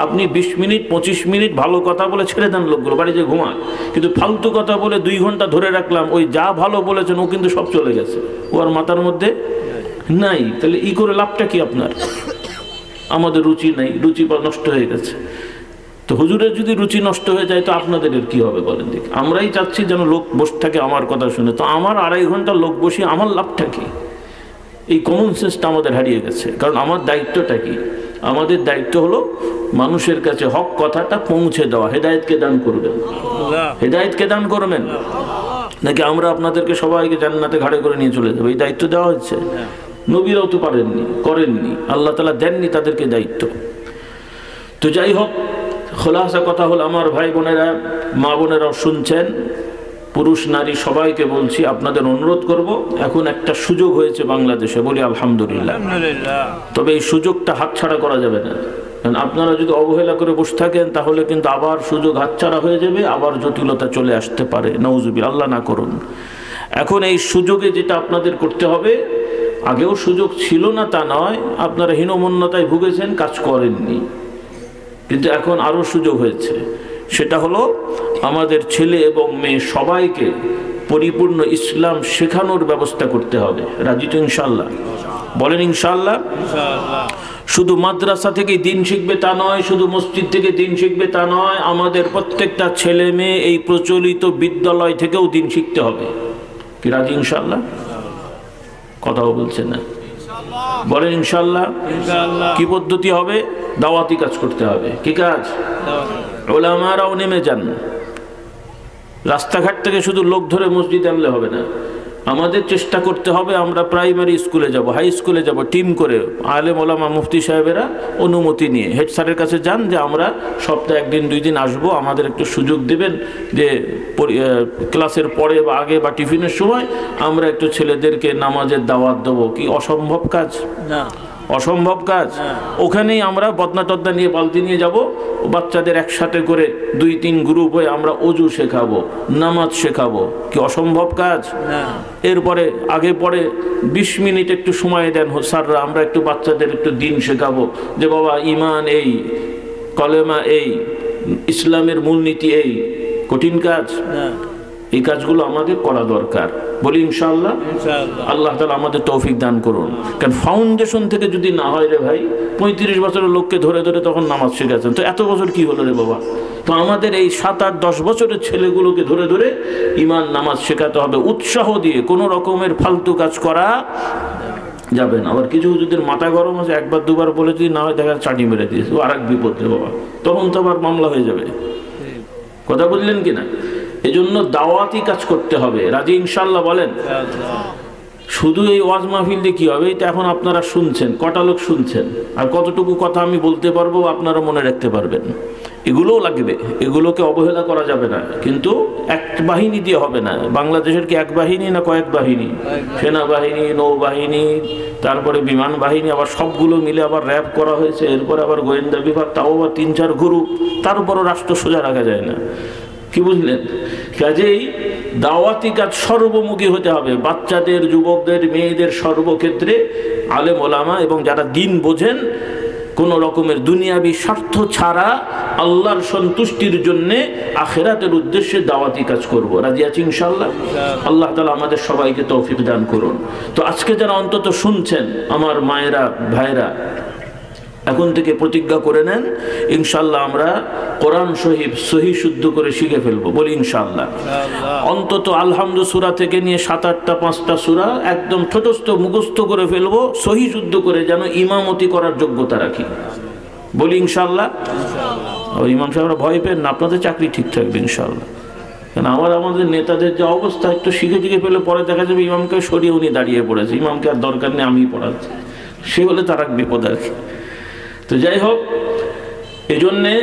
আপনি 20 মিনিট 25 মিনিট ভালো কথা বলে ছেড়ে দেন, লোকগুলো বাড়ি যে ঘুমায়। কিন্তু ফালতু কথা বলে 2 ঘন্টা ধরে রাখলাম, ওই যা ভালো বলেছেন ও কিন্তু সব চলে গেছে, ও আর মাথার মধ্যে নাই। তাহলে ই করে লাভটা কি আপনার? আমাদের রুচি নাই, রুচি নষ্ট হয়ে গেছে। তো হুজুরের যদি রুচি নষ্ট হয়ে যায় তো আপনাদের কি হবে বলেন দেখি? আমরাই চাচ্ছি যেন লোক বসে থাকে আমার কথা শুনে, তো আমার 2.5 ঘন্টা লোক বসিয়ে আমার লাভটা কি? এই কমন সেন্সটা আমাদের হারিয়ে গেছে। কারণ আমার দায়িত্বটা কি? আমাদের দায়িত্ব হলো মানুষের কাছে হক কথাটা পৌঁছে দেওয়া। হেদায়েতকে দান করবেন, হেদায়েতকে দান করবেন, নাকি আমরা আপনাদেরকে সবাইকে জান্নাতে ঘাড়ে করে নিয়ে চলে যাবো? এই দায়িত্ব দেওয়া হচ্ছে? নবীরাও তো পারেননি, করেননি, আল্লাহ তাআলা দেননি তাদেরকে দায়িত্ব। তো যাই হোক, খোলাসা কথা হলো, আমার ভাই বোনেরা, মা বোনেরাও শুনছেন, পুরুষ নারী সবাইকে বলছি, আপনাদের অনুরোধ করব, এখন একটা সুযোগ হয়েছে বাংলাদেশে, বলি আলহামদুলিল্লাহ। তবে এই সুযোগটা হাতছাড়া করা যাবে না। কারণ আপনারা যদি অবহেলা করে বসে থাকেন তাহলে কিন্তু আবার সুযোগ হাতছাড়া হয়ে যাবে, আবার জটিলতা চলে আসতে পারে। নাউজুবিল্লাহ, আল্লাহ না করুন। এখন এই সুযোগে যেটা আপনাদের করতে হবে, আগেও সুযোগ ছিল না তা নয়, আপনারা হীনমন্যতায় ভুগেছেন, কাজ করেননি, কিন্তু এখন আরও সুযোগ হয়েছে। সেটা হলো আমাদের ছেলে এবং মেয়ে সবাইকে পরিপূর্ণ ইসলাম শেখানোর ব্যবস্থা করতে হবে। রাজি তো ইনশাআল্লাহ? বলেন ইনশাআল্লাহ। শুধু মাদ্রাসা থেকে দিন শিখবে তা নয়, শুধু মসজিদ থেকে দিন শিখবে তা নয়, আমাদের প্রত্যেকটা ছেলে মেয়ে এই প্রচলিত বিদ্যালয় থেকেও দিন শিখতে হবে। কি রাজি ইনশাআল্লাহ? কথাও বলছে না, বলেন ইনশাআল্লাহ। কি পদ্ধতি হবে? দাওয়াতি কাজ করতে হবে। কি কাজ? উলামারাও নেমে যান। রাস্তাঘাট থেকে শুধু লোক ধরে মসজিদে আনলে হবে না, আমাদের চেষ্টা করতে হবে আমরা প্রাইমারি স্কুলে যাব, হাই স্কুলে যাব, টিম করে আলেম ওলামা মুফতি সাহেবেরা অনুমতি নিয়ে হেড স্যারের কাছে যান যে আমরা সপ্তাহে 1 দিন 2 দিন আসবো, আমাদের একটু সুযোগ দেবেন যে ক্লাসের পরে বা আগে বা টিফিনের সময় আমরা একটু ছেলেদেরকে নামাজের দাওয়াত দেবো। কি অসম্ভব কাজ? না, অসম্ভব কাজ। ওখানেই আমরা বদনা টদনা নিয়ে বালতি নিয়ে যাব, বাচ্চাদের একসাথে করে 2-3 গ্রুপ হয়ে আমরা অজু শেখাবো, নামাজ শেখাবো। কি অসম্ভব কাজ? এরপরে আগে পরে 20 মিনিট একটু সময় দেন স্যাররা, আমরা একটু বাচ্চাদের একটু দিন শেখাবো যে বাবা ঈমান এই, কলেমা এই, ইসলামের মূলনীতি এই। কঠিন কাজ? এই কাজগুলো আমাদের করা দরকার। বলি ইনশাআল্লাহ। আল্লাহ তাআলা আমাদের তৌফিক দান করুন। কারণ ফাউন্ডেশন থেকে যদি না হয় রে ভাই, 35 বছরের লোককে ধরে ধরে তখন নামাজ শেখাচ্ছেন, তো এত বছর কি হলো রে বাবা? তো আমাদের এই 7-8-10 বছরের ছেলেগুলোকে ধরে ধরে ঈমান নামাজ শেখাতে হবে, উৎসাহ দিয়ে। কোনো রকমের ফালতু কাজ করা যাবে না। আবার কিছু হুজুরদের মাথা গরম আছে, 1-2 বার বলেছি, না হয় দেখা চাটি মেরে দিয়েছে, ও আরেক বিপদ রে বাবা, তখন তো আবার মামলা হয়ে যাবে। কথা বুঝলেন কিনা? এজন্য দাওয়াতি কাজ করতে হবে। রাজি ইনশাআল্লাহ বলেন? শুধু এই ওয়াজ মাহফিল দিয়ে কি হবে? এটা এখন আপনারা শুনছেন, কটা লোক শুনছেন, আর কতটুকু কথা আমি বলতে পারবো আপনারা মনে রাখতে পারবেন। এগুলোও লাগবে, এগুলোকে অবহেলা করা যাবে না। কিন্তু এক বাহিনী দিয়ে হবে না। বাংলাদেশের কি এক বাহিনী না কয়েক বাহিনী? সেনাবাহিনী, নৌবাহিনী, তারপরে বিমান বাহিনী, আবার সবগুলো মিলে আবার র্যাব করা হয়েছে, এরপরে আবার গোয়েন্দা বিভাগ, তাও আবার 3-4 গ্রুপ, তারপরও রাষ্ট্র সোজা রাখা যায় না। কি বুঝলেন? কাজেই দাওয়াতি কাজ সর্বমুখী হতে হবে। বাচ্চাদের, যুবকদের, মেয়েদের সর্বক্ষেত্রে আলেম ওলামা এবং যারা দিন বোঝেন, কোন রকমের দুনিয়াবি স্বার্থ ছাড়া আল্লাহর সন্তুষ্টির জন্য আখিরাতের উদ্দেশ্যে দাওয়াতি কাজ করব। রাজি আছি ইনশাআল্লাহ? আল্লাহ তাআলা আমাদের সবাইকে তৌফিক দান করুন। তো আজকে যারা অন্তত শুনছেন, আমার মায়েরা, ভাইরা, এখন থেকে প্রতিজ্ঞা করে নেন ইনশাআল্লাহ আমরা কোরআন শরীফ সহি শুদ্ধ করে শিখে ফেলবো। বলি ইনশাআল্লাহ। অন্তত আলহামদু সূরা থেকে নিয়ে 7-8টা 5টা সূরা একদম ঠোঁটস্থ মুখস্থ করে ফেলবো, সহি শুদ্ধ করে, যেন ইমামতি করার যোগ্যতা রাখি। বলি ইনশাআল্লাহ। আর ইমাম সাহেবরা ভয় পেন না, আপনাদের চাকরি ঠিক থাকবে ইনশাআল্লাহ। কারণ আমাদের নেতাদের যে অবস্থা, একটু শিখে ফেলে পরে দেখা যাবে ইমামকে সরিয়ে উনি দাঁড়িয়ে পড়েছে, ইমামকে আর দরকার নেই, আমি পড়াচ্ছি, সে হলে তার এক বিপদ আর কি। তো যাই হোক, এজন্যে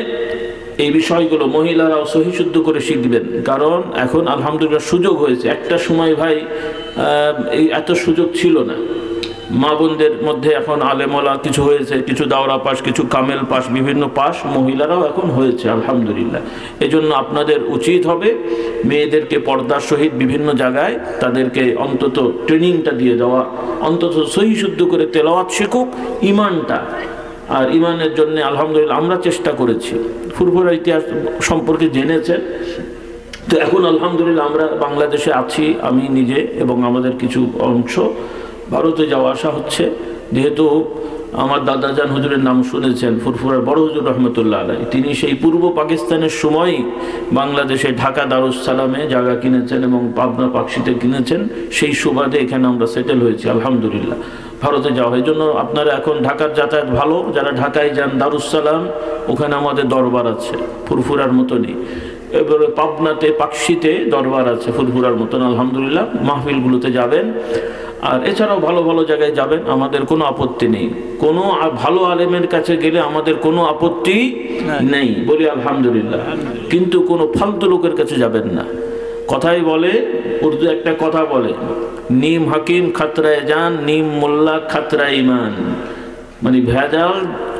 এই বিষয়গুলো মহিলারাও সহি শুদ্ধ করে শিখবেন। কারণ এখন আলহামদুলিল্লাহ সুযোগ হয়েছে। একটা সময় ভাই এই এত সুযোগ ছিল না। মা বোনদের মধ্যে এখন আলেমওয়ালা কিছু হয়েছে, কিছু দাওরা পাস, কিছু কামেল পাস, বিভিন্ন পাস মহিলারাও এখন হয়েছে আলহামদুলিল্লাহ। এজন্য আপনাদের উচিত হবে মেয়েদেরকে পর্দার সহিত বিভিন্ন জায়গায় তাদেরকে অন্তত ট্রেনিংটা দিয়ে দেওয়া, অন্তত সহি শুদ্ধ করে তেলাওয়াত শেখুক, ইমানটা। আর ইমানের জন্য আলহামদুলিল্লাহ আমরা চেষ্টা করেছি। ফুরফুরার ইতিহাস সম্পর্কে জেনেছেন তো। এখন আলহামদুলিল্লাহ আমরা বাংলাদেশে আছি, আমি নিজে এবং আমাদের কিছু অংশ ভারতে যাওয়া আসা হচ্ছে। যেহেতু আমার দাদাজান হুজুরের নাম শুনেছেন, ফুরফুরার বড় হুজুর রহমতুল্লাহ আলাইহি, তিনি সেই পূর্ব পাকিস্তানের সময় বাংলাদেশে ঢাকা দারুস সালামে জায়গা কিনেছেন এবং পাবনা পাকশিতে কিনেছেন। সেই সুবাদে এখানে আমরা সেটেল হয়েছি আলহামদুলিল্লাহ। ভারতে যাওয়া হয় জন্য আপনারা এখন ঢাকার যাতায়াত ভালো, যারা ঢাকায় যান দারুস সালাম, ওখানে আমাদের দরবার আছে ফুরফুরার মতনই। এবারে পাবনাতে পাকশিতে দরবার আছে ফুরফুরার মতন আলহামদুলিল্লাহ। মাহফিলগুলোতে যাবেন, আর এছাড়াও ভালো ভালো জায়গায় যাবেন, আমাদের কোনো আপত্তি নেই। কোনো ভালো আলেমের কাছে গেলে আমাদের কোনো আপত্তি নেই, বলি আলহামদুলিল্লাহ। কিন্তু কোনো ফালতু লোকের কাছে যাবেন না। কথাই বলে, উর্দু একটা কথা বলে, নিম হাকিম খাতরায় যান, নিম মোল্লা খাতরায় ইমান। মানে ভেজাল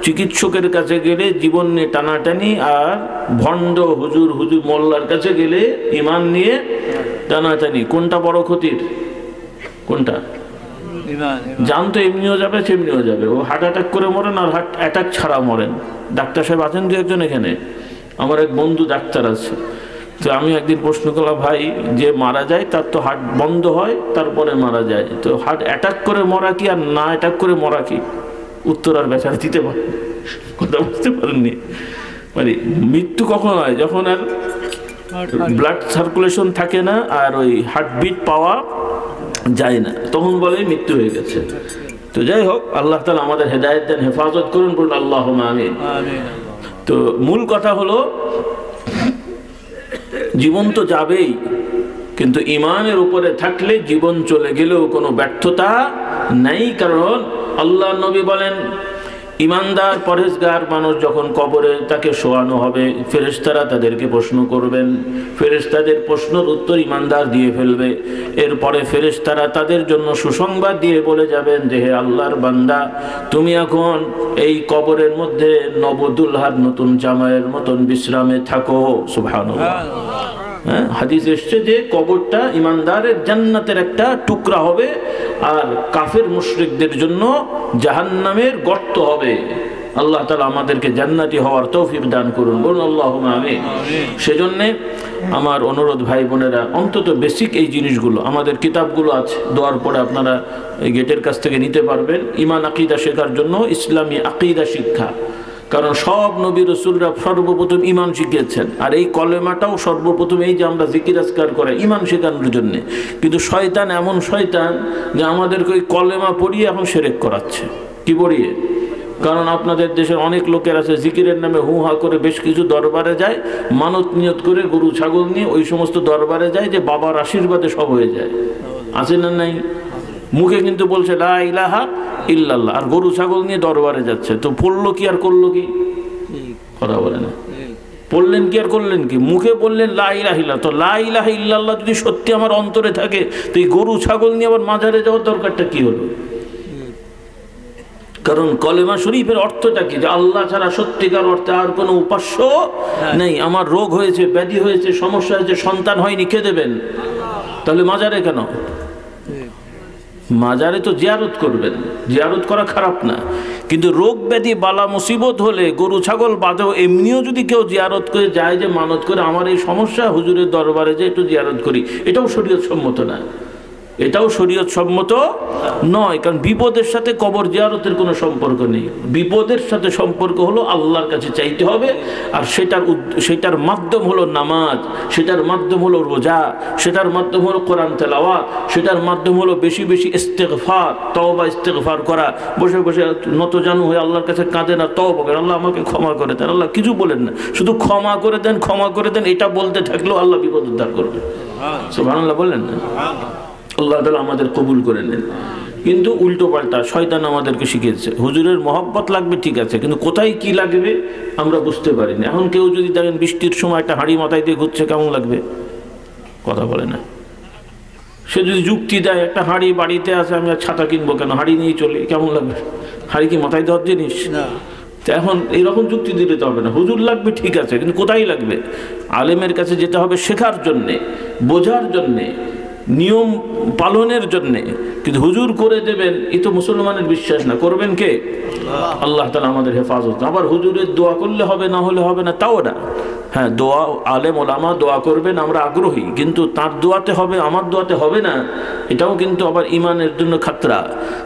চিকিৎসকের কাছে গেলে জীবন নিয়ে টানাটানি, আর ভণ্ড হুজুর মোল্লার কাছে গেলে ইমান নিয়ে টানাটানি। কোনটা বড় ক্ষতির? কোনটা? জান তো এমনিও যাবে, সেমনিও যাবে। ও হার্ট অ্যাটাক করে মরেন আর হার্ট অ্যাটাক ছাড়া মরেন। ডাক্তার সাহেব আছেন 2-1 এখানে, আমার এক বন্ধু ডাক্তার আছে। তো আমি একদিন প্রশ্ন করলাম, ভাই যে মারা যায় তার তো হার্ট বন্ধ হয় তারপরে মারা যায়, তো হার্ট অ্যাটাক করে মরা কি আর না অ্যাটাক করে মরা কি? উত্তর আর বেচারা দিতে পারেন, কথা বুঝতে পারেননি। মানে মৃত্যু কখন হয়? যখন আর ব্লাড সার্কুলেশন থাকে না আর ওই হার্টবিট পাওয়া যায় না, তখন বলে মৃত্যু হয়ে গেছে। তো যাই হোক, আল্লাহ তাআলা আমাদের হেদায়েত দেন, হেফাজত করুন, বলুন আল্লাহুম্মা আমিন। তো মূল কথা হলো, জীবন তো যাবেই, কিন্তু ইমানের উপরে থাকলে জীবন চলে গেলেও কোনো ব্যর্থতা নাই। কারণ আল্লাহ নবী বলেন, ইমানদার পরেজগার মানুষ যখন কবরে তাকে শোয়ানো হবে, ফেরেশতারা তাদেরকে প্রশ্ন করবেন, ফেরেশতাদের প্রশ্নের উত্তর ইমানদার দিয়ে ফেলবে। এরপরে ফেরেশতারা তাদের জন্য সুসংবাদ দিয়ে বলে যাবেন যে, হে আল্লাহর বান্দা, তুমি এখন এই কবরের মধ্যে নবদুলহার নতুন জামাইয়ের মতন বিশ্রামে থাকো। সুবহানাল্লাহ। হ্যাঁ, হাদিস এসছে যে কবরটা ইমানদারের জান্নাতের একটা টুকরা হবে, আর কাফের মুশরিকদের জন্য জাহান্নামের গর্ত হবে। আল্লাহ তাআলা আমাদেরকে জান্নাতি হওয়ার তৌফিক দান করুন, বলুন আল্লাহুম্মা আমিন। সেজন্যে আমার অনুরোধ ভাই বোনেরা, অন্তত বেসিক এই জিনিসগুলো আমাদের কিতাবগুলো আছে, দোয়ার পরে আপনারা এই গেটের কাছ থেকে নিতে পারবেন। ঈমান আকীদা শেখার জন্য ইসলামী আকীদা শিক্ষা, কারণ সব নবী রাসূলরা সর্বপ্রথম ঈমান শিখিয়েছেন। আর এই কলেমাটাও সর্বপ্রথম, এই যে আমরা জিকির আজকার করে ঈমান শেখানোর জন্য। কিন্তু শয়তান এমন শয়তান যে আমাদেরকে ওই কলেমা পড়িয়ে এখন শিরক করাচ্ছে। কি পড়িয়ে? কারণ আপনাদের দেশের অনেক লোকের আছে জিকিরের নামে হু হা করে বেশ কিছু দরবারে যায়, মানত নিয়ত করে গরু ছাগল নিয়ে ওই সমস্ত দরবারে যায় যে বাবার আশীর্বাদে সব হয়ে যায়। আছে না নাই? মুখে কিন্তু বলছে লা ইলাহা ইল্লাল্লাহ, আর গরু ছাগল নিয়ে দরবারে যাচ্ছে। তো পড়লো কি আর করলো কি? কথা বলে না। পড়লেন কি আর করলেন কি? মুখে বললেন লা ইলাহা ইল্লাল্লাহ। তো লা ইলাহা ইল্লাল্লাহ যদি সত্যি আমার অন্তরে থাকে, তো এই গরু ছাগল নিয়ে আবার মাজারে যাওয়ার দরকারটা কি হলো? কারণ কলেমা শরীফের অর্থটা কি? যে আল্লাহ ছাড়া সত্যিকার অর্থে আর কোনো উপাস্য নেই। আমার রোগ হয়েছে, ব্যাধি হয়েছে, সমস্যা হয়েছে, সন্তান হয়নি, কে দেবেন? তাহলে মাজারে কেন? মাজারে তো জিয়ারত করবেন, জিয়ারত করা খারাপ না, কিন্তু রোগ ব্যাধি বালা মুসিবত হলে গরু ছাগল বাঁধেও এমনিও যদি কেউ জিয়ারত করে যায়, যে মানত করে আমার এই সমস্যা, হুজুরের দরবারে যে একটু জিয়ারত করি, এটাও শরীয়ত সম্মত না। এটাও শরীয়ত সম্মত নয়। কারণ বিপদের সাথে কবর জিয়ারতের কোনো সম্পর্ক নেই। বিপদের সাথে সম্পর্ক হলো আল্লাহর কাছে চাইতে হবে, আর সেটার মাধ্যম হলো নামাজ, সেটার মাধ্যম হলো রোজা, সেটার মাধ্যম হলো কোরআন তেলাওয়াত, সেটার মাধ্যম হলো বেশি বেশি ইস্তেগফার, তওবা ইস্তেগফার করা। বসে বসে নতজানু হয়ে আল্লাহর কাছে কাঁদে না, তওবা করেন, আল্লাহ আমাকে ক্ষমা করে দেন। আল্লাহ কিছু বলেন না, শুধু ক্ষমা করে দেন, ক্ষমা করে দেন, এটা বলতে থাকলেও আল্লাহ বিপদ উদ্ধার করবে। সুবহানাল্লাহ বলেন না? আল্লাহ তাআলা আমাদের কবুল করে নেন। কিন্তু উল্টো পাল্টা শয়তান আমাদেরকে শিখিয়েছে, হুজুরের মহব্বত লাগবে ঠিক আছে, কিন্তু কোথায় কি লাগবে আমরা বুঝতে পারি না। এখন কেউ যদি দেখেন বৃষ্টির সময় একটা হাঁড়ি মাথায় দিয়ে ঘুরছে, কেমন লাগবে? কথা বলে না। সে যদি যুক্তি দেয়, একটা হাঁড়ি বাড়িতে আছে, আমি আর ছাতা কিনবো কেন, হাঁড়ি নিয়ে চলে, কেমন লাগবে? হাঁড়ি কি মাথায় দেওয়ার জিনিস? এখন এইরকম যুক্তি দিলে তো হবে না। হুজুর লাগবে ঠিক আছে, কিন্তু কোথায় লাগবে? আলেমের কাছে যেতে হবে শেখার জন্যে, বোঝার জন্যে, নিয়ম পালনের জন্যে। কিন্তু হুজুর করে দেবেন, এ তো মুসলমানের বিশ্বাস না। করবেন কে? আল্লাহ তাআলা আমাদের হেফাজত। আবার হুজুরের দোয়া করলে হবে, না হলে হবে না, তাও না। হ্যাঁ, দোয়া আলেম ওলামা দোয়া করবেন, আমরা আগ্রহী, কিন্তু তার দোয়াতে হবে, আমার দোয়াতে হবে না, এটাও কিন্তু আবার ইমানের জন্য খাতরা।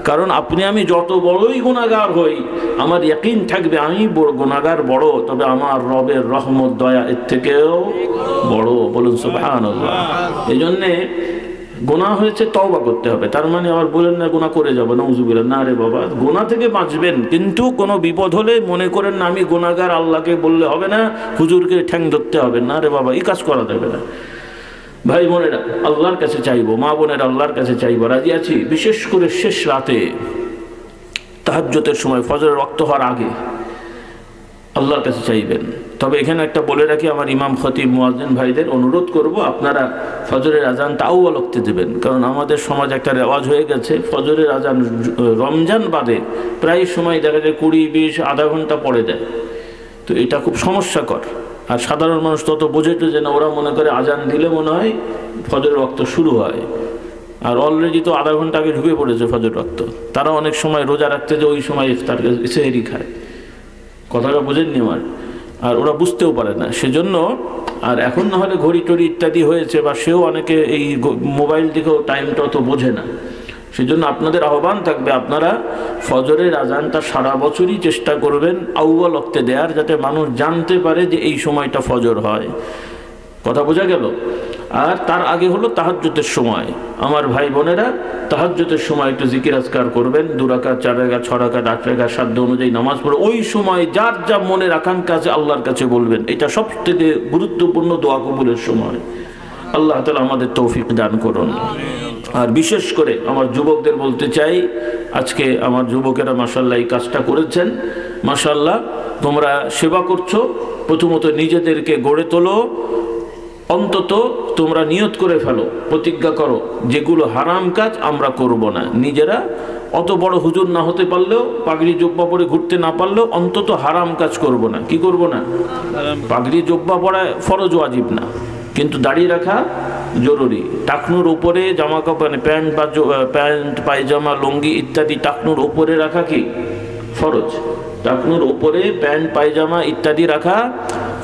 কারণ আপনি আমি যত বড়ই গুনাহগার হই, আমার ইয়াকিন থাকবে আমি গুনাহগার বড়, তবে আমার রবের রহমত দয়া এর থেকেও বড়। বলুন সুবহানাল্লাহ। এই জন্যে গুনাহ হয়েছে, তওবা করতে হবে। তার মানে আবার বলেন না গুনাহ করে যাবো, নাউজুবিল্লাহ। না রে বাবা, গুনাহ থেকে বাঁচবেন, কিন্তু কোনো বিপদ হলে মনে করেন না আমি গুনাহগার, আল্লাহকে বললে হবে না, হুজুরকে ঠ্যাং ধরতে হবে না। রে বাবা, এই কাজ করা যাবে না। ভাই বোনেরা, আল্লাহর কাছে চাইবো, মা বোনেরা আল্লাহর কাছে চাইবো, রাজি আছি। বিশেষ করে শেষ রাতে তাহাজ্জুদের সময়, ফজরের ওয়াক্ত হওয়ার আগে আল্লাহর কাছে চাইবেন। তবে এখানে একটা বলে রাখি, আমার ইমাম খতিব মুয়াজ্জিন ভাইদের অনুরোধ করব, আপনারা ফজরের আজানটা আউয়াল ওয়াক্তে দেবেন। কারণ আমাদের সমাজ একটা রেওয়াজ হয়ে গেছে, ফজরের আজান রমজান বাদে প্রায় সময় দেখা যায় 20-20 আধা ঘন্টা পরে দেয়। তো এটা খুব সমস্যাকর। আর সাধারণ মানুষ তত বোঝে তো যে না, ওরা মনে করে আজান দিলে মনে হয় ফজরের ওয়াক্ত শুরু হয়, আর অলরেডি তো আধা ঘন্টা আগে ঢুকে পড়েছে ফজর ওয়াক্ত। তারা অনেক সময় রোজা রাখতে যে ওই সময় ইফতার সেহরি খায়। কথাটা বোঝেননি আমার? আর ওরা বুঝতেও পারে না, সেজন্য। আর এখন না হলে ঘড়ি টড়ি ইত্যাদি হয়েছে, বা সেও অনেকে এই মোবাইল দিকেও টাইমটা তো বোঝে না। সেজন্য আপনাদের আহ্বান থাকবে, আপনারা ফজরের আজানটা সারা বছরই চেষ্টা করবেন আউয়াল ওয়াক্তে দেওয়ার, যাতে মানুষ জানতে পারে যে এই সময়টা ফজর হয়। কথা বোঝা গেল? আর তার আগে হলো তাহাজ্জুদের সময়। আমার ভাই বোনেরা তাহাজ্জুদের সময় একটু জিকির আজকার করবেন, 2 রাকাত, 4 রাকাত, 6 রাকাত, 8 রাকাত, সাধ্য অনুযায়ী নামাজ পড়ে ওই সময় যার যা মনের আকাঙ্ক্ষা আছে আল্লাহর কাছে বলবেন। এটা সবথেকে গুরুত্বপূর্ণ দোয়া কবুলের সময়। আল্লাহ তাআলা আমাদের তৌফিক দান করুন। আর বিশেষ করে আমার যুবকদের বলতে চাই, আজকে আমার যুবকেরা মাশাআল্লাহ এই কাজটা করেছেন, মাশাআল্লাহ তোমরা সেবা করছো। প্রথমত নিজেদেরকে গড়ে তোলো, অন্তত তোমরা নিয়ত করে ফেলো, প্রতিজ্ঞা করো যেগুলো হারাম কাজ আমরা করব না। নিজেরা অত বড় হুজুর না হতে পারলেও, পাগড়ি জোব্বা পরে ঘুরতে না পারলেও অন্তত হারাম কাজ করব না। কি করব না? পাগড়ি জোব্বা পরা ফরজ ওয়াজিব না, কিন্তু দাড়ি রাখা জরুরি। টাকনুর উপরে জামা কাপড় মানে প্যান্ট পায়জামা লুঙ্গি ইত্যাদি টাকনুর উপরে রাখা কি ফরজ। টাকনুর উপরে প্যান্ট পায়জামা ইত্যাদি রাখা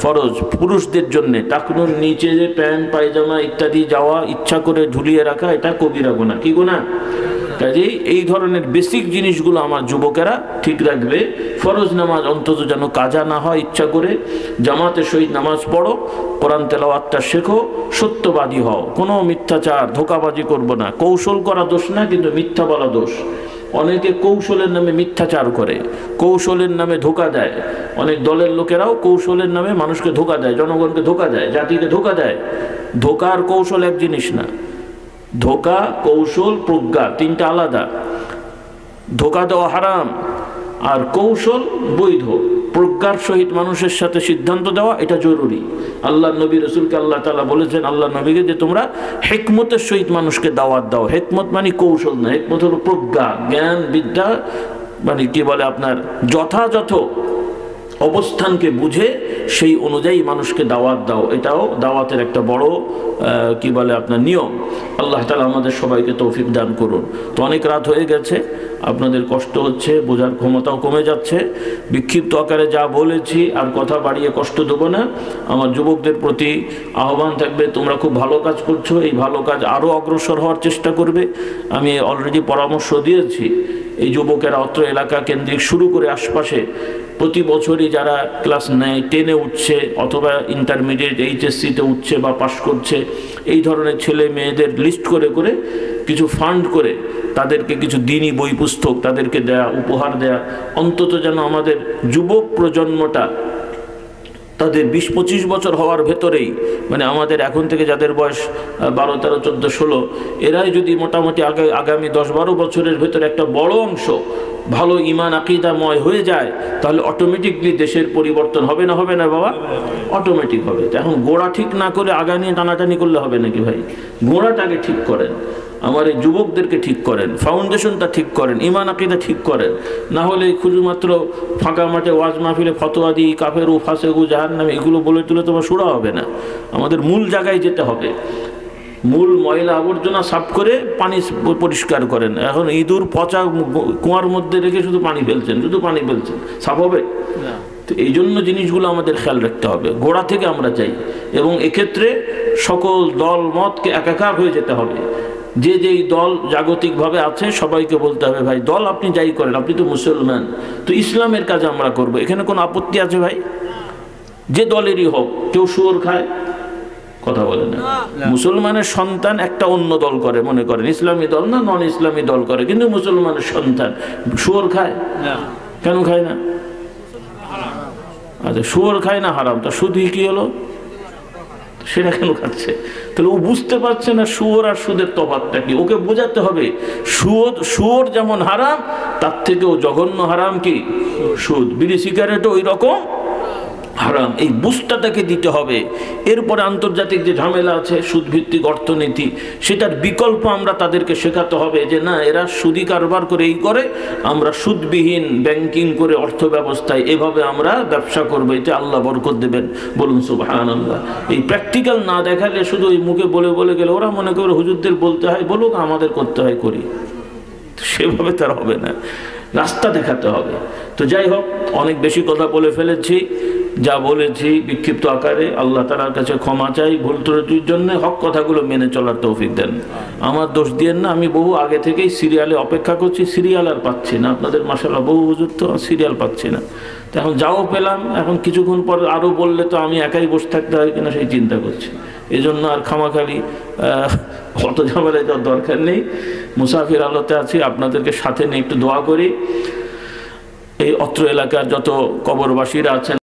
ফরজ পুরুষদের জন্য। টাকনুর নিচে যে প্যান্ট পায়জামা ইত্যাদি যাওয়া ইচ্ছা করে ঝুলিয়ে রাখা এটা কবিরা গুনাহ। কি গুনাহ? কাজেই এই ধরনের বেসিক জিনিসগুলো আমার যুবকেরা ঠিক রাখবে। ফরজ নামাজ অন্তত যেন কাজা না হয়, ইচ্ছা করে জামাতের সহিত নামাজ পড়ো, কোরআন তেলাওয়াতটা শেখো, সত্যবাদী হও, কোনো মিথ্যাচার ধোঁকাবাজি করবো না। কৌশল করা দোষ না, কিন্তু মিথ্যা বলা দোষ। অনেকে কৌশলের নামে মিথ্যাচার করে, কৌশলের নামে ধোঁকা দেয়। অনেক দলের লোকেরাও কৌশলের নামে মানুষকে ধোঁকা দেয়, জনগণকে ধোঁকা দেয়, জাতিকে ধোঁকা দেয়। ধোঁকা আর কৌশল এক জিনিস না। ধোঁকা, কৌশল, প্রজ্ঞা তিনটা আলাদা। ধোঁকা দেওয়া হারাম, আর কৌশল বৈধ। প্রজ্ঞার সহিত মানুষের সাথে সিদ্ধান্ত দেওয়া এটা জরুরি। আল্লাহ নবী রসুলকে আল্লাহ তাআলা বলেছেন, আল্লাহ নবীকে, যে তোমরা হিকমতের সহিত মানুষকে দাওয়াত দাও। হিকমত মানে কৌশল না, হিকমত হলো প্রজ্ঞা, জ্ঞান, বিদ্যা, মানে কি বলে আপনার যথাযথ অবস্থানকে বুঝে সেই অনুযায়ী মানুষকে দাওয়াত দাও। এটাও দাওয়াতের একটা বড় কি বলে আপনার নিয়ম। আল্লাহ তাআলা আমাদের সবাইকে তৌফিক দান করুন। তো অনেক রাত হয়ে গেছে, আপনাদের কষ্ট হচ্ছে, বোঝার ক্ষমতাও কমে যাচ্ছে। বিক্ষিপ্ত আকারে যা বলেছি আর কথা বাড়িয়ে কষ্ট দেবো না। আমার যুবকদের প্রতি আহ্বান থাকবে, তোমরা খুব ভালো কাজ করছো, এই ভালো কাজ আরও অগ্রসর হওয়ার চেষ্টা করবে। আমি অলরেডি পরামর্শ দিয়েছি, এই যুবকেরা অত্র এলাকা কেন্দ্রিক শুরু করে আশপাশে প্রতি বছরই যারা ক্লাস 10-এ উঠছে অথবা ইন্টারমিডিয়েট এইচএসসিতে উঠছে বা পাশ করছে, এই ধরনের ছেলে মেয়েদের লিস্ট করে করে কিছু ফান্ড করে তাদেরকে কিছু দিনই বই পুস্তক তাদেরকে দেয়া, উপহার দেয়া। অন্তত যেন আমাদের যুবক প্রজন্মটা তাদের 20-25 বছর হওয়ার ভেতরেই, মানে আমাদের এখন থেকে যাদের বয়স 12, 13, 14, 16, এরাই যদি মোটামুটি আগামী 10-12 বছরের ভেতরে একটা বড় অংশ ভালো ঈমান আকীদাময় হয়ে যায়, তাহলে অটোমেটিকলি দেশের পরিবর্তন হবে না? হবে না বাবা? অটোমেটিক হবে। এখন গোড়া ঠিক না করে আগা নিয়ে টানাটানি করলে হবে নাকি ভাই? গোড়াটাকে ঠিক করেন, আমার এই যুবকদেরকে ঠিক করেন, ফাউন্ডেশনটা ঠিক করেন, ঈমান আকীদা ঠিক করেন। না হলে শুধুমাত্র ফাঁকা মাঠে ওয়াজ মাহফিলে ফতোয়া দিই কাফেরু ফাসেকু জাহান্নামী এগুলো বলে তুলে তোমার সুরা হবে না। আমাদের মূল জায়গায় যেতে হবে। মূল ময়লা আবর্জনা সাফ করে পানি পরিষ্কার করেন। এখন ইঁদুর পচা কুয়ার মধ্যে রেখে শুধু পানি ফেলছেন, সাফ হবে? তো এই জন্য জিনিসগুলো আমাদের খেয়াল রাখতে হবে, গোড়া থেকে আমরা চাই। এবং এক্ষেত্রে সকল দল মতকে একাকার হয়ে যেতে হবে। যে যেই দল জাগতিকভাবে আছে সবাইকে বলতে হবে, ভাই দল আপনি যাই করেন, আপনি তো মুসলমান, তো ইসলামের কাজ আমরা করব। এখানে কোনো আপত্তি আছে ভাই? যে দলেরই হোক, কেউ শুয়োর খায়, কথা বলে না। মুসলমানের সন্তান একটা অন্য দল করে, মনে করেন ইসলামী দল না নন ইসলামী দল করে, কিন্তু মুসলমানের সন্তান শুয়োর খায়? কেন খায় না? আচ্ছা, শুয়োর খায় না হারাম, তা সুদ কি হলো? সেটা কেন খাচ্ছে? তাহলে ও বুঝতে পারছে না শুয়োর আর সুদের তফাৎটা কি। ওকে বোঝাতে হবে শুয়োর যেমন হারাম, তার থেকেও জঘন্য হারাম কি সুদ। বিড়ি সিগারেটও ওই রকম হারাম। এই বুঝটা তাকে দিতে হবে। এরপরে আন্তর্জাতিক যে ঝামেলা আছে সুদভিত্তিক অর্থনীতি, সেটার বিকল্প আমরা তাদেরকে শেখাতে হবে যে না, এরা সুদি কারবার করে এই করে, আমরা সুদবিহীন ব্যাংকিং করে অর্থ ব্যবস্থায় এভাবে আমরা ব্যবসা করবো, এতে আল্লাহ বরকত দেবেন। বলুন সুবহানাল্লাহ। এই প্র্যাকটিক্যাল না দেখালে শুধু ওই মুখে বলে বলে গেলে ওরা মনে করে হুজুরদের বলতে হয় বলুক, আমাদের করতে হয় করি, সেভাবে তার হবে না। রাস্তা দেখাতে হবে। তো যাই হোক, অনেক বেশি কথা বলে ফেলেছি। যা বলেছি বিক্ষিপ্ত আকারে, আল্লাহ তাআলার কাছে ক্ষমা চাই ভুল ত্রুটির জন্য। হক কথাগুলো মেনে চলার তৌফিক দেন। আমার দোষ দিয়েন না, আমি বহু আগে থেকেই সিরিয়ালে অপেক্ষা করছি, সিরিয়াল আর পাচ্ছি না। আপনাদের মাশাআল্লাহ বহু হুজুর, তো সিরিয়াল পাচ্ছি না। তো এখন যাও পেলাম, এখন কিছুক্ষণ পর আরও বললে তো আমি একাই বসে থাকতে হয় কিনা সেই চিন্তা করছি। এই জন্য আর খামাখালি অত ঝামেলায় যাওয়ার দরকার নেই। মুসাফির হালতে আছি, আপনাদেরকে সাথে নিয়ে একটু দোয়া করি। এই অত্র এলাকার যত কবরবাসীরা আছেন